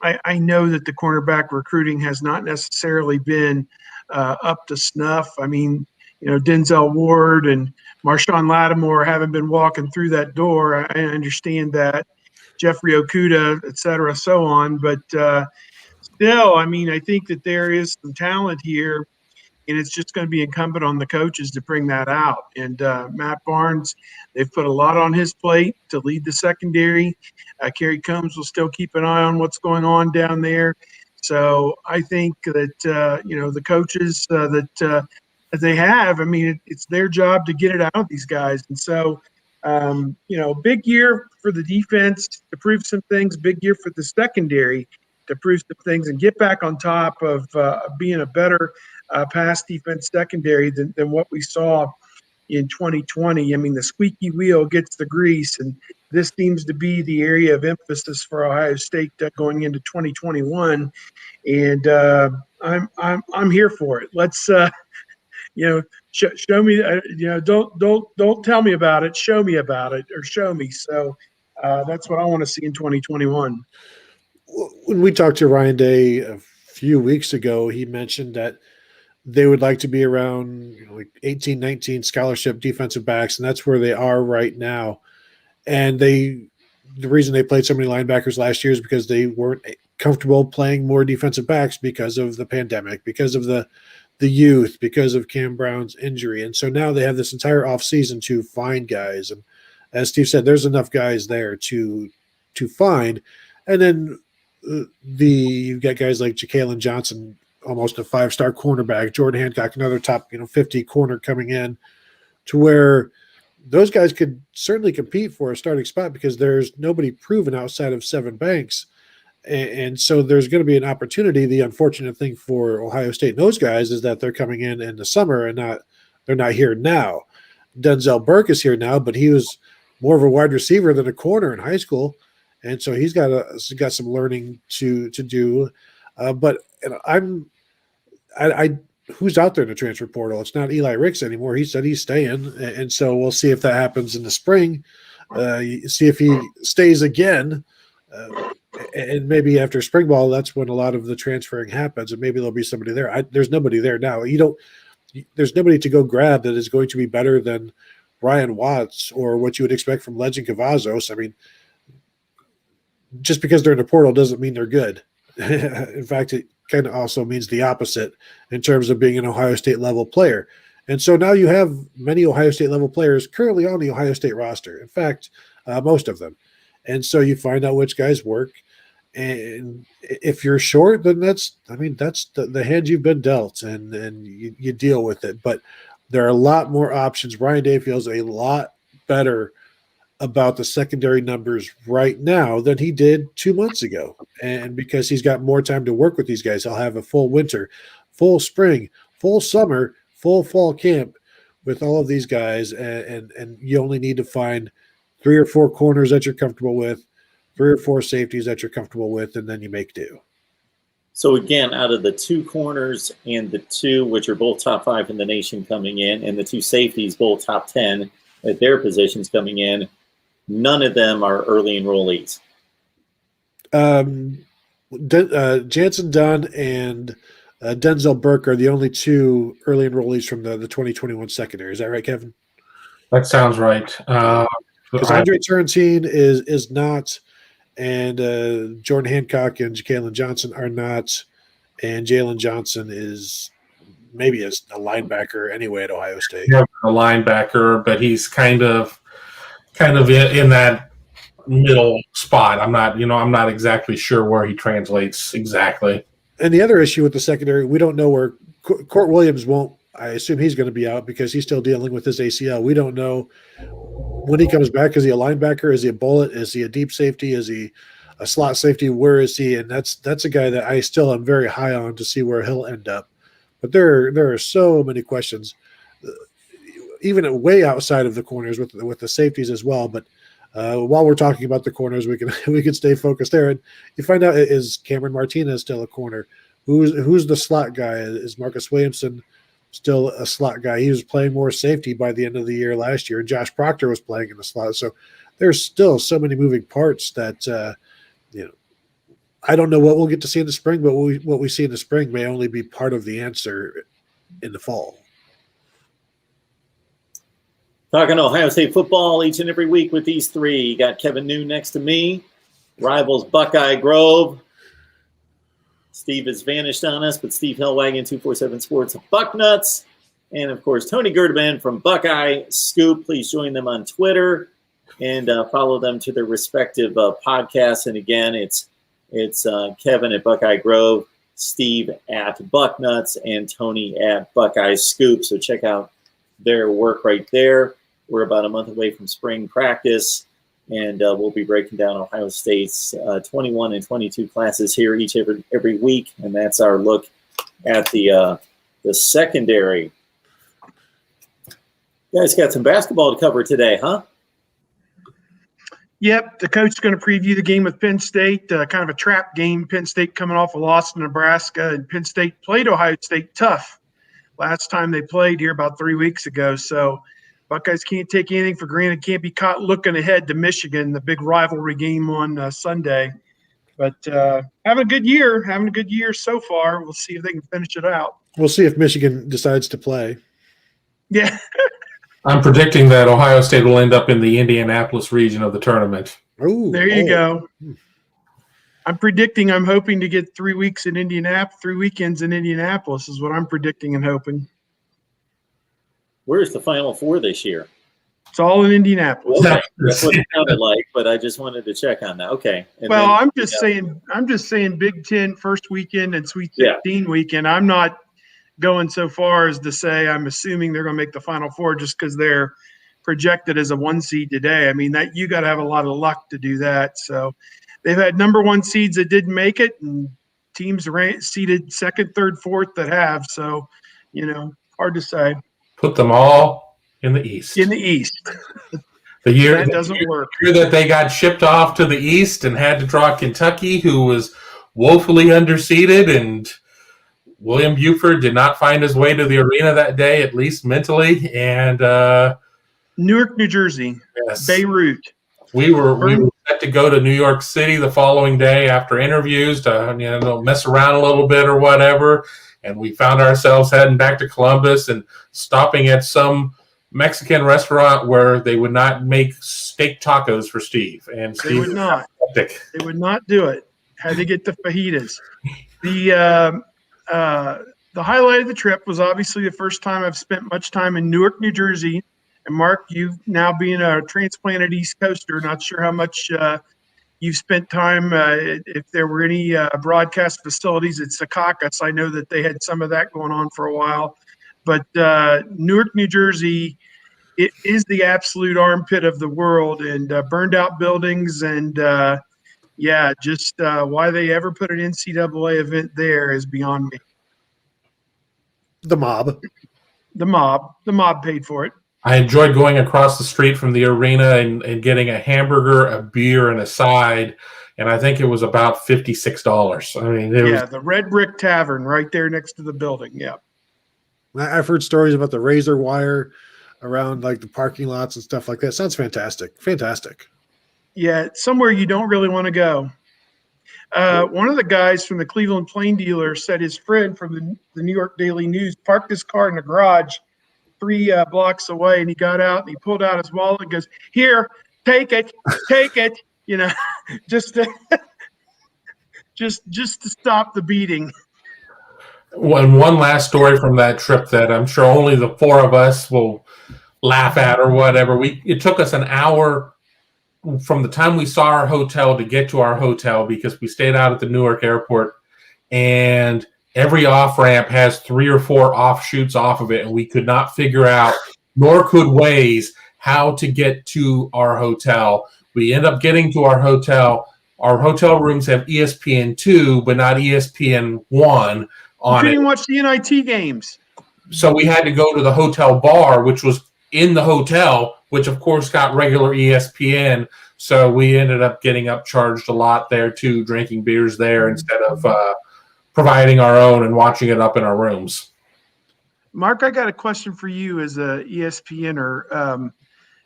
I know that the cornerback recruiting has not necessarily been up to snuff. I mean, Denzel Ward and Marshawn Lattimore haven't been walking through that door. I understand that. Jeffrey Okuda, et cetera, so on. But still, I mean, I think that there is some talent here, and it's just going to be incumbent on the coaches to bring that out. And Matt Barnes, they've put a lot on his plate to lead the secondary. Kerry Combs will still keep an eye on what's going on down there. So I think that, the coaches that they have, I mean, it's their job to get it out of these guys. And so, big year for the defense to prove some things, big year for the secondary to prove some things and get back on top of being a better pass defense secondary than what we saw in 2020. I mean, the squeaky wheel gets the grease, and this seems to be the area of emphasis for Ohio State going into 2021. And I'm here for it. Let's show me. Don't tell me about it. Show me about it, or show me. So that's what I want to see in 2021. When we talked to Ryan Day a few weeks ago, he mentioned that they would like to be around like 18, 19 scholarship defensive backs, and that's where they are right now. And the reason they played so many linebackers last year is because they weren't comfortable playing more defensive backs because of the pandemic, because of the youth, because of Cam Brown's injury. And so now they have this entire offseason to find guys. And as Steve said, there's enough guys there to find. And then you've got guys like Ja'Kalen Johnson, almost a 5-star cornerback, Jordan Hancock, another top 50 corner coming in, to where those guys could certainly compete for a starting spot because there's nobody proven outside of Sevyn Banks. And so there's going to be an opportunity. The unfortunate thing for Ohio State and those guys is that they're coming in the summer and they're not here now. Denzel Burke is here now, but he was more of a wide receiver than a corner in high school. And so he's got some learning to do. But who's out there in the transfer portal? It's not Eli Ricks anymore. He said he's staying. And so we'll see if that happens in the spring. See if he stays again. And maybe after spring ball, that's when a lot of the transferring happens. And maybe there'll be somebody there. There's nobody there now. There's nobody to go grab that is going to be better than Ryan Watts or what you would expect from Legend Cavazos. I mean, just because they're in the portal doesn't mean they're good. In fact, it kind of also means the opposite in terms of being an Ohio State level player. And so now you have many Ohio State level players currently on the Ohio State roster. In fact, most of them. And so you find out which guys work. And if you're short, then that's the hand you've been dealt, and you deal with it. But there are a lot more options. Ryan Day feels a lot better about the secondary numbers right now than he did 2 months ago. And because he's got more time to work with these guys, he'll have a full winter, full spring, full summer, full fall camp with all of these guys. And you only need to find 3 or 4 corners that you're comfortable with, 3 or 4 safeties that you're comfortable with, and then you make do. So again, out of the 2 corners and the 2, which are both top 5 in the nation coming in, and the 2 safeties, both top 10 at their positions coming in, none of them are early enrollees. Jansen Dunn and Denzel Burke are the only 2 early enrollees from the 2021 secondary. Is that right, Kevin? That sounds right. Because Andre Turrentine is not, and Jordan Hancock and Ja'Kalen Johnson are not, and Jalen Johnson is maybe a linebacker anyway at Ohio State. Yeah, a linebacker, but he's kind of in that middle spot. I'm not exactly sure where he translates exactly. And the other issue with the secondary, we don't know where Court Williams won't. I assume he's going to be out because he's still dealing with his ACL. We don't know when he comes back. Is he a linebacker? Is he a bullet? Is he a deep safety? Is he a slot safety? Where is he? And that's a guy that I still am very high on to see where he'll end up. But there are so many questions, even way outside of the corners with the safeties as well. But while we're talking about the corners, we can stay focused there. And you find out, is Cameron Martinez still a corner? Who's the slot guy? Is Marcus Williamson still a slot guy? He was playing more safety by the end of the year last year, and Josh Proctor was playing in the slot. So there's still so many moving parts that I don't know what we'll get to see in the spring, but what we see in the spring may only be part of the answer in the fall. Talking Ohio State football each and every week with these three. You got Kevin New next to me, rivals Buckeye Grove. Steve has vanished on us, but Steve Hellwagon, 247 Sports, Bucknuts. And, of course, Tony Gerdeman from Buckeye Scoop. Please join them on Twitter and follow them to their respective podcasts. And, again, it's Kevin at Buckeye Grove, Steve at Bucknuts, and Tony at Buckeye Scoop. So check out their work right there. We're about a month away from spring practice, and we'll be breaking down Ohio State's 21 and 22 classes here every week, and that's our look at the secondary. You guys got some basketball to cover today, huh? Yep, the coach is going to preview the game with Penn State, kind of a trap game. Penn State coming off a loss to Nebraska, and Penn State played Ohio State tough last time they played here about 3 weeks ago. So Buckeyes can't take anything for granted, can't be caught looking ahead to Michigan, the big rivalry game on Sunday. But having a good year so far. We'll see if they can finish it out. We'll see if Michigan decides to play. Yeah. I'm predicting that Ohio State will end up in the Indianapolis region of the tournament. Ooh, there you go. I'm hoping to get 3 weeks in Indianapolis, 3 weekends in Indianapolis is what I'm predicting and hoping. Where's the Final Four this year? It's all in Indianapolis. Okay. That's what it sounded like, but I just wanted to check on that. Okay. And well, then, I'm just saying Big Ten first weekend and Sweet 16 weekend. I'm not going so far as to say I'm assuming they're going to make the Final Four just because they're projected as a 1 seed today. I mean, that you got to have a lot of luck to do that. So they've had number 1 seeds that didn't make it, and teams seeded 2nd, 3rd, 4th that have. So, hard to say. Put them all in the East. In the East. The year that doesn't work. The year that they got shipped off to the East and had to draw Kentucky, who was woefully underseeded, and William Buford did not find his way to the arena that day, at least mentally. And Newark, New Jersey. Yes. Beirut. We were set to go to New York City the following day after interviews to mess around a little bit or whatever. And we found ourselves heading back to Columbus and stopping at some Mexican restaurant where they would not make steak tacos for Steve. And Steve they would not. They would not do it. Had to get the fajitas. The highlight of the trip was obviously the first time I've spent much time in Newark, New Jersey. And Mark, you now being a transplanted East Coaster, not sure how much you've spent time, if there were any broadcast facilities at Secaucus. I know that they had some of that going on for a while. But Newark, New Jersey, it is the absolute armpit of the world, and burned out buildings. And, just why they ever put an NCAA event there is beyond me. The mob. The mob paid for it. I enjoyed going across the street from the arena and getting a hamburger, a beer, and a side, and I think it was about $56. I mean, the Red Brick Tavern right there next to the building. Yeah, I've heard stories about the razor wire around like the parking lots and stuff like that. Sounds fantastic. Fantastic. Yeah, it's somewhere you don't really want to go. One of the guys from the Cleveland Plain Dealer said his friend from the New York Daily News parked his car in the garage 3 blocks away, and he got out and he pulled out his wallet and goes, "Here, take it," just to stop the beating. One last story from that trip that I'm sure only the 4 of us will laugh at or whatever. It took us an hour from the time we saw our hotel to get to our hotel because we stayed out at the Newark airport, and every off-ramp has 3 or 4 offshoots off of it, and we could not figure out, nor could Waze, how to get to our hotel. We end up getting to our hotel. Our hotel rooms have ESPN2, but not ESPN1 on it. You couldn't watch the NIT games. So we had to go to the hotel bar, which was in the hotel, which, of course, got regular ESPN. So we ended up getting upcharged a lot there, too, drinking beers there instead of providing our own and watching it up in our rooms. Mark, I got a question for you as a ESPNer.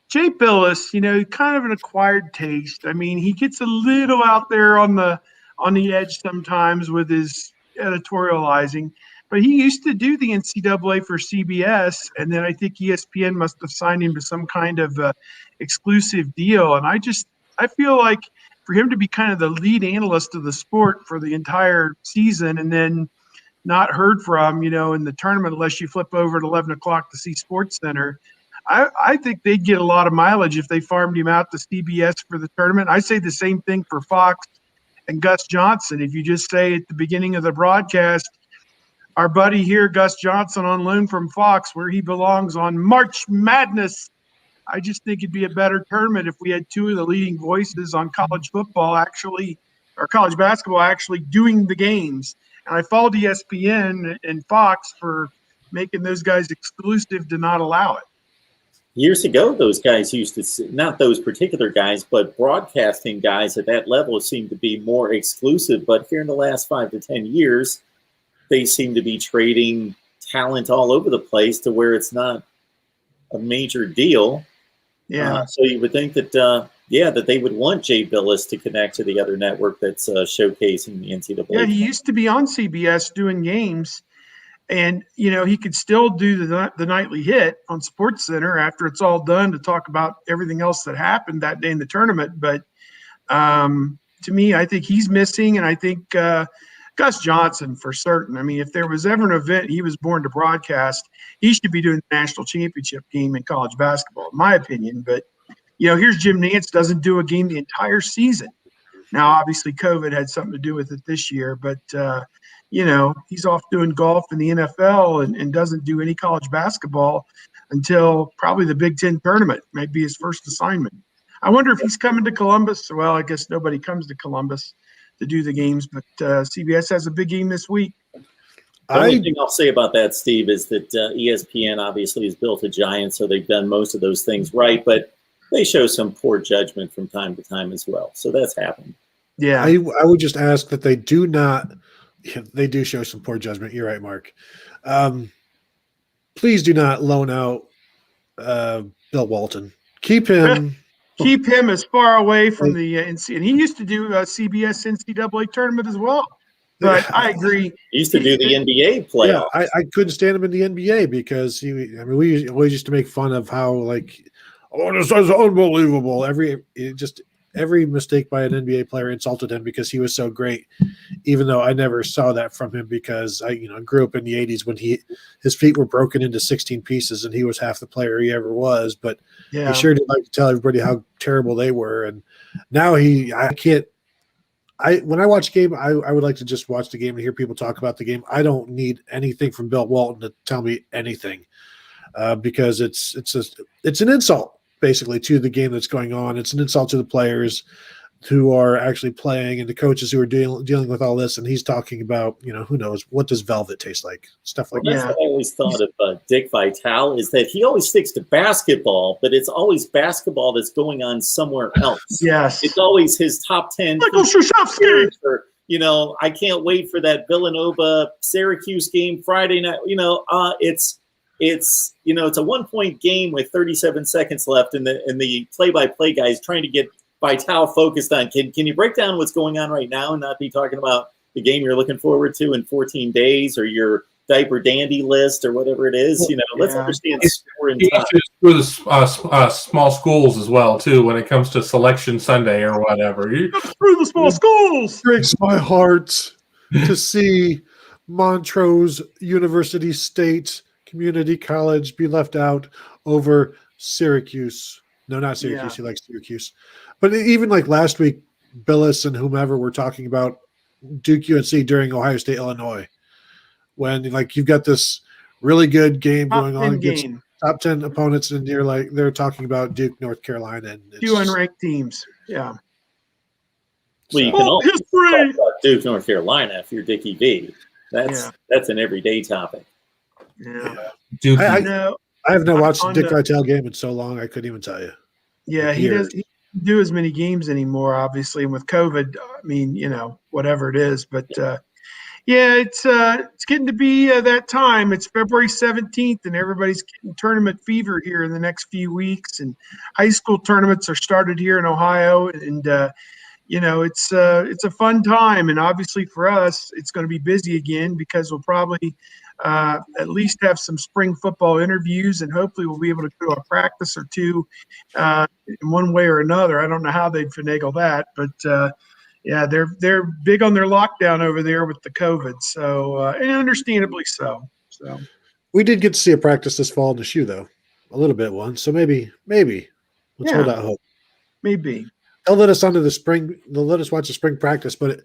Jay Billis, kind of an acquired taste. I mean, he gets a little out there on the on the edge sometimes with his editorializing. But he used to do the NCAA for CBS, and then I think ESPN must have signed him to some kind of exclusive deal. And I feel like for him to be kind of the lead analyst of the sport for the entire season and then not heard from, in the tournament unless you flip over at 11 o'clock to see Sports Center, I think they'd get a lot of mileage if they farmed him out to CBS for the tournament. I say the same thing for Fox and Gus Johnson. If you just say at the beginning of the broadcast, our buddy here, Gus Johnson, on loan from Fox, where he belongs on March Madness. I just think it'd be a better tournament if we had two of the leading voices on college football or college basketball actually doing the games. And I fault ESPN and Fox for making those guys exclusive to not allow it. Years ago, those guys used to, not those particular guys, but broadcasting guys at that level seemed to be more exclusive. But here in the last 5 to 10 years, they seem to be trading talent all over the place to where it's not a major deal. Yeah. So you would think that, that they would want Jay Billis to connect to the other network that's showcasing the NCAA. Yeah, he used to be on CBS doing games, and he could still do the nightly hit on Sports Center after it's all done to talk about everything else that happened that day in the tournament. But to me, I think he's missing, and I think Gus Johnson for certain. I mean, if there was ever an event he was born to broadcast, he should be doing the national championship game in college basketball, in my opinion. But, here's Jim Nantz doesn't do a game the entire season. Now, obviously, COVID had something to do with it this year, but, he's off doing golf in the NFL and doesn't do any college basketball until probably the Big Ten tournament, might be his first assignment. I wonder if he's coming to Columbus. Well, I guess nobody comes to Columbus to do the games, but CBS has a big game this week. The only thing I'll say about that, Steve, is that ESPN obviously has built a giant, so they've done most of those things right, but they show some poor judgment from time to time as well. So that's happened. Yeah. I would just ask that they do not – they do show some poor judgment. You're right, Mark. Please do not loan out Bill Walton. Keep him – Keep him as far away from the NCAA. And he used to do a CBS NCAA tournament as well. But I agree. He used to do the NBA playoffs. Yeah, I couldn't stand him in the NBA because we always used to make fun of how this is unbelievable. Every mistake by an NBA player insulted him because he was so great, even though I never saw that from him because I grew up in the 80s when his feet were broken into 16 pieces and he was half the player he ever was. But he sure did like to tell everybody how terrible they were. And now when I watch a game, I would like to just watch the game and hear people talk about the game. I don't need anything from Bill Walton to tell me anything because it's an insult. Basically to the game that's going on. It's an insult to the players who are actually playing and the coaches who are dealing with all this. And he's talking about, who knows, what does velvet taste like? Stuff like that. That's what I always thought of Dick Vitale is that he always sticks to basketball, but it's always basketball that's going on somewhere else. Yes. It's always his top 10. Michael Krzyzewski. I can't wait for that Villanova Syracuse game Friday night. It's a 1-point game with 37 seconds left, and the play-by-play guy is trying to get Vitale focused on. Can you break down what's going on right now and not be talking about the game you're looking forward to in 14 days or your diaper dandy list or whatever it is? Let's understand score and time. For the small schools as well too when it comes to Selection Sunday or whatever. Through the small schools. It breaks my heart to see Montrose University State Community College be left out over Syracuse. No, not Syracuse. He likes Syracuse. But even last week, Billis and whomever were talking about Duke UNC during Ohio State, Illinois, when you've got this really good game going on against top 10 opponents, and they're talking about Duke, North Carolina, and two unranked teams. Yeah. Well, you can also talk about Duke, North Carolina if you're Dickie V. That's an everyday topic. Yeah. Duke. I have not watched a Dick Vitale game in so long I couldn't even tell you. Yeah, he doesn't do as many games anymore, obviously, and with COVID, whatever it is. But it's getting to be that time. It's February 17th, and everybody's getting tournament fever here in the next few weeks. And high school tournaments are started here in Ohio, and it's a fun time, and obviously for us, it's going to be busy again because we'll probably at least have some spring football interviews, and hopefully we'll be able to go to a practice or two in one way or another. I don't know how they'd finagle that, but yeah, they're big on their lockdown over there with the COVID, so and understandably so. So We did get to see a practice this fall in the shoe, though, a little bit one. So maybe let's hold out hope. maybe. They'll let us onto the spring. They'll let us watch the spring practice, but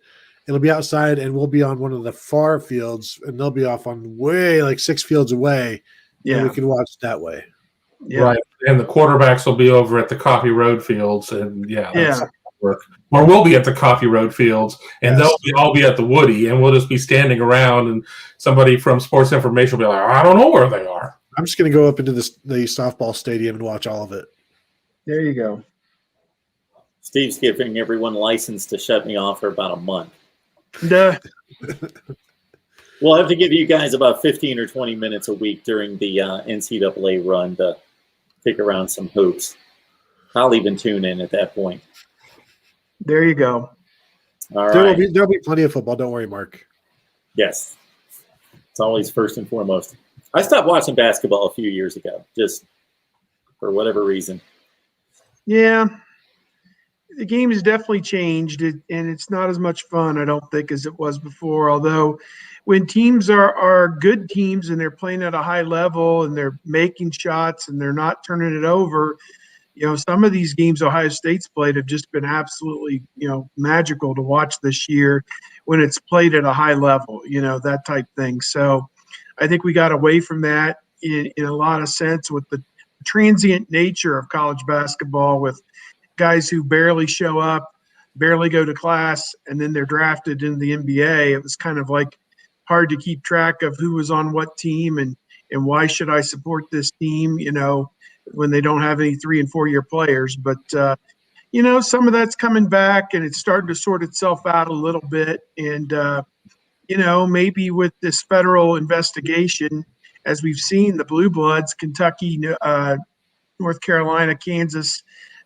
it'll be outside, and we'll be on one of the far fields, and they'll be off on way like 6 fields away, and we can watch that way. Yeah. Right. And the quarterbacks will be over at the Coffee Road fields, and that's work. Or we'll be at the Coffee Road fields, and they'll all be at the Woody, and we'll just be standing around, and somebody from Sports Information will be like, I don't know where they are. I'm just going to go up into the softball stadium and watch all of it. There you go. Steve's giving everyone license to shut me off for about a month. Duh. We'll have to give you guys about 15 or 20 minutes a week during the NCAA run to kick around some hoops. I'll even tune in at that point. There you go. All right. There'll be plenty of football. Don't worry, Mark. Yes. It's always first and foremost. I stopped watching basketball a few years ago, just for whatever reason. Yeah. The game has definitely changed, and it's not as much fun, I don't think, as it was before. Although when teams are good teams and they're playing at a high level and they're making shots and they're not turning it over, some of these games Ohio State's played have just been absolutely, magical to watch this year when it's played at a high level, that type thing. So I think we got away from that in a lot of sense with the transient nature of college basketball, with guys who barely show up, barely go to class, and then they're drafted into the NBA. It was kind of like hard to keep track of who was on what team and why should I support this team, when they don't have any 3- and 4-year players. But, some of that's coming back, and it's starting to sort itself out a little bit. And, maybe with this federal investigation, as we've seen, the Blue Bloods, Kentucky, North Carolina, Kansas,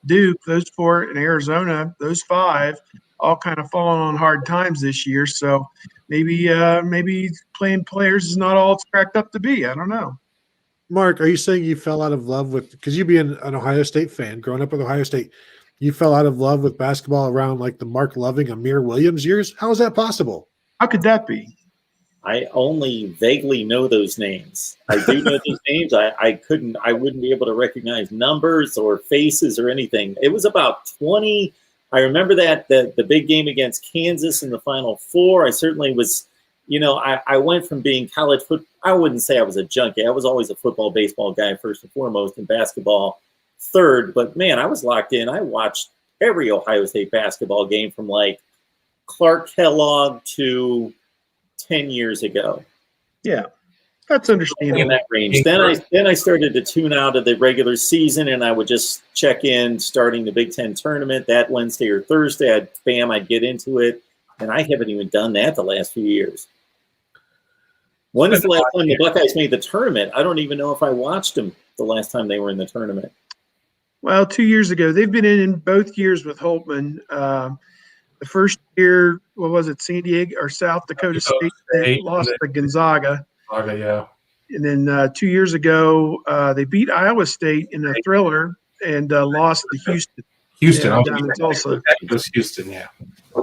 Duke, those 4, and Arizona, those 5, all kind of falling on hard times this year. So maybe playing players is not all it's cracked up to be. I don't know. Mark, are you saying you fell out of love with – because you being an Ohio State fan, growing up with Ohio State, you fell out of love with basketball around like the Mark Loving, Amir Williams years? How is that possible? How could that be? I only vaguely know those names. I do know those names. I wouldn't be able to recognize numbers or faces or anything. It was about 20. I remember that the big game against Kansas in the Final Four. I certainly was, I went from being college football. I wouldn't say I was a junkie. I was always a football, baseball guy first and foremost, and basketball third. But man, I was locked in. I watched every Ohio State basketball game from like Clark Kellogg to 10 years ago. Yeah, that's understandable. In that range. Then I started to tune out of the regular season, and I would just check in starting the Big Ten tournament that Wednesday or Thursday. I'd get into it, and I haven't even done that the last few years. When is the last time the Buckeyes made the tournament? I don't even know if I watched them the last time they were in the tournament. Well, 2 years ago. They've been in both years with Holtman. The first year, what was it, San Diego or South Dakota State? They lost to Gonzaga. Yeah. And then 2 years ago, they beat Iowa State in a thriller and lost to Houston. Houston. Yeah, down in Tulsa. It was Houston, yeah.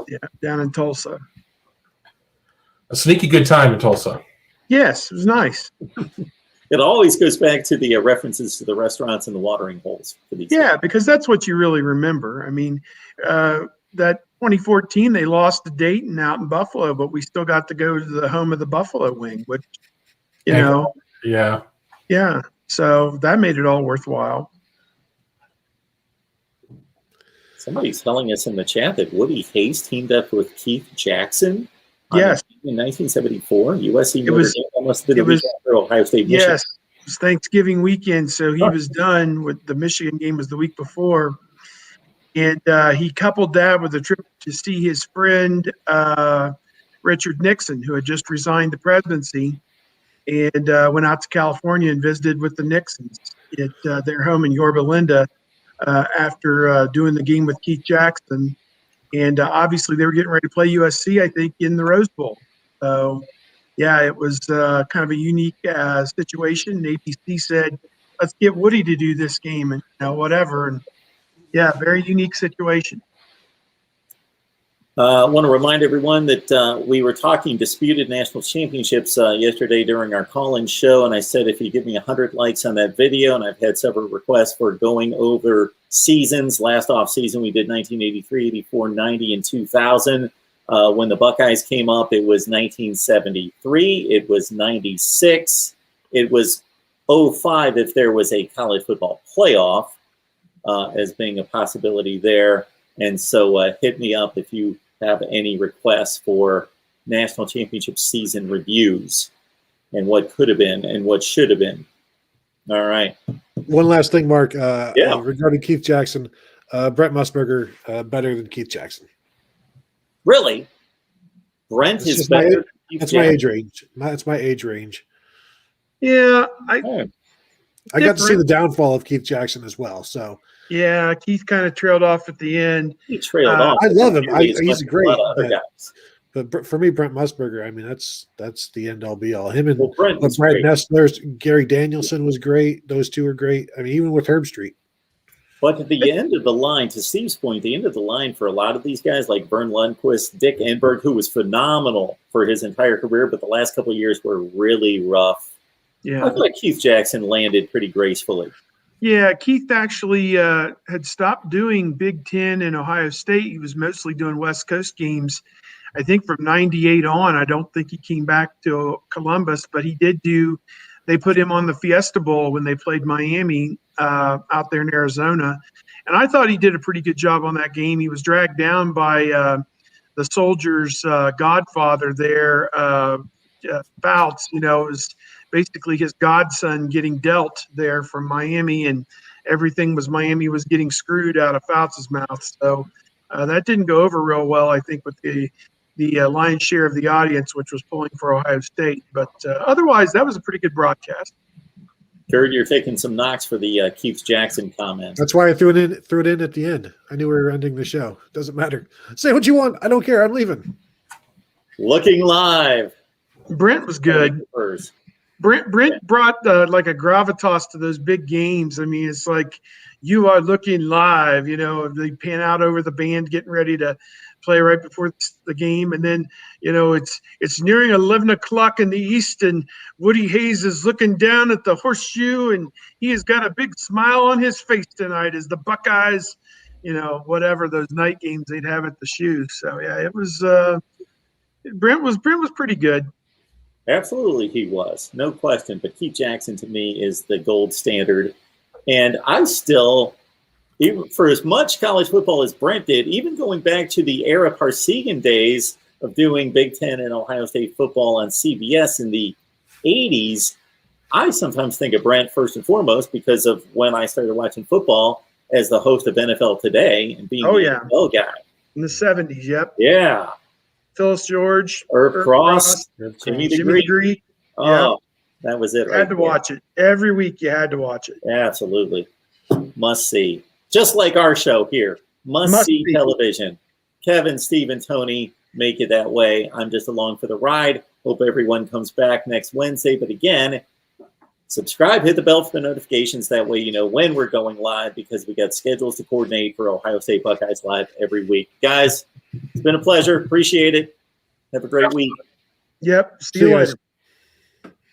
Yeah, down in Tulsa. A sneaky good time in Tulsa. Yes, it was nice. It always goes back to the references to the restaurants and the watering holes for these. Yeah, because that's what you really remember. I mean, that 2014, they lost to Dayton out in Buffalo, but we still got to go to the home of the Buffalo Wing, which, Yeah. Yeah. So that made it all worthwhile. Somebody's telling us in the chat that Woody Hayes teamed up with Keith Jackson. Yes. In 1974, USC. It was almost the week after Ohio State. Yes. Michigan. It was Thanksgiving weekend, so he was done with the Michigan game was the week before. And he coupled that with a trip to see his friend, Richard Nixon, who had just resigned the presidency, and went out to California and visited with the Nixons at their home in Yorba Linda after doing the game with Keith Jackson. And obviously they were getting ready to play USC, I think, in the Rose Bowl. So, yeah, it was kind of a unique situation. ABC said, let's get Woody to do this game and whatever. And, yeah, very unique situation. I want to remind everyone that we were talking disputed national championships yesterday during our call-in show, and I said if you give me 100 likes on that video, and I've had several requests for going over seasons. Last off-season, we did 1983, 84, 90, and 2000. When the Buckeyes came up, it was 1973. It was 96. It was 05 if there was a college football playoff as being a possibility there. And so hit me up if you have any requests for national championship season reviews and what could have been and what should have been. All right. One last thing, Mark, Yeah. regarding Keith Jackson, Brent Musburger better than Keith Jackson. Really? Brent That's is just better. my- than Keith That's my Jackson? age range. That's my age range. Yeah, Oh, I got to see the downfall of Keith Jackson as well. So Keith kind of trailed off at the end. he trailed off. I love him. He's He's a great. lot of other guys. But for me, Brent Musburger, I mean, that's the end all be all. Him and Well, Brent was Brad great. Nestler's, Gary Danielson was great. Those two are great. I mean, even with Herb Street. But at the end of the line, to Steve's point, the end of the line for a lot of these guys like Vern Lundquist, Dick Enberg, who was phenomenal for his entire career, but the last couple of years were really rough. Yeah. I thought Keith Jackson landed pretty gracefully. Yeah, Keith actually had stopped doing Big Ten and Ohio State. He was mostly doing West Coast games. I think from 98 on, I don't think he came back to Columbus, but he did they put him on the Fiesta Bowl when they played Miami out there in Arizona. And I thought he did a pretty good job on that game. He was dragged down by the Soldiers' godfather there, Fouts. It was basically his godson getting dealt there from Miami, and Miami was getting screwed out of Fouts' mouth. So that didn't go over real well, I think, with the lion's share of the audience, which was pulling for Ohio State. But otherwise, that was a pretty good broadcast. Kurt, you're taking some knocks for the Keith Jackson comment. That's why I threw it in at the end. I knew we were ending the show. Doesn't matter. Say what you want. I don't care. I'm leaving. Looking live. Brent was good. Brent brought like a gravitas to those big games. I mean, it's like you are looking live. They pan out over the band getting ready to play right before the game, and then it's nearing 11 o'clock in the east, and Woody Hayes is looking down at the horseshoe, and he has got a big smile on his face tonight as the Buckeyes, whatever those night games they'd have at the shoe. So yeah, it was Brent was pretty good. Absolutely, he was. No question. But Keith Jackson, to me, is the gold standard. And I still, even for as much college football as Brent did, even going back to the era Parsegan days of doing Big Ten and Ohio State football on CBS in the 80s, I sometimes think of Brent first and foremost because of when I started watching football as the host of NFL Today and being the NFL guy. In the 70s, yep. Yeah. Phyllis George, Irv Cross, Jimmy the Greek. Oh, that was it. You had to watch it. Every week you had to watch it. Absolutely. Must see. Just like our show here. Must see television. Kevin, Steve, and Tony make it that way. I'm just along for the ride. Hope everyone comes back next Wednesday. But again, subscribe, hit the bell for the notifications. That way you know when we're going live because we got schedules to coordinate for Ohio State Buckeyes Live every week. Guys, it's been a pleasure. Appreciate it. Have a great week. Yep. See you later.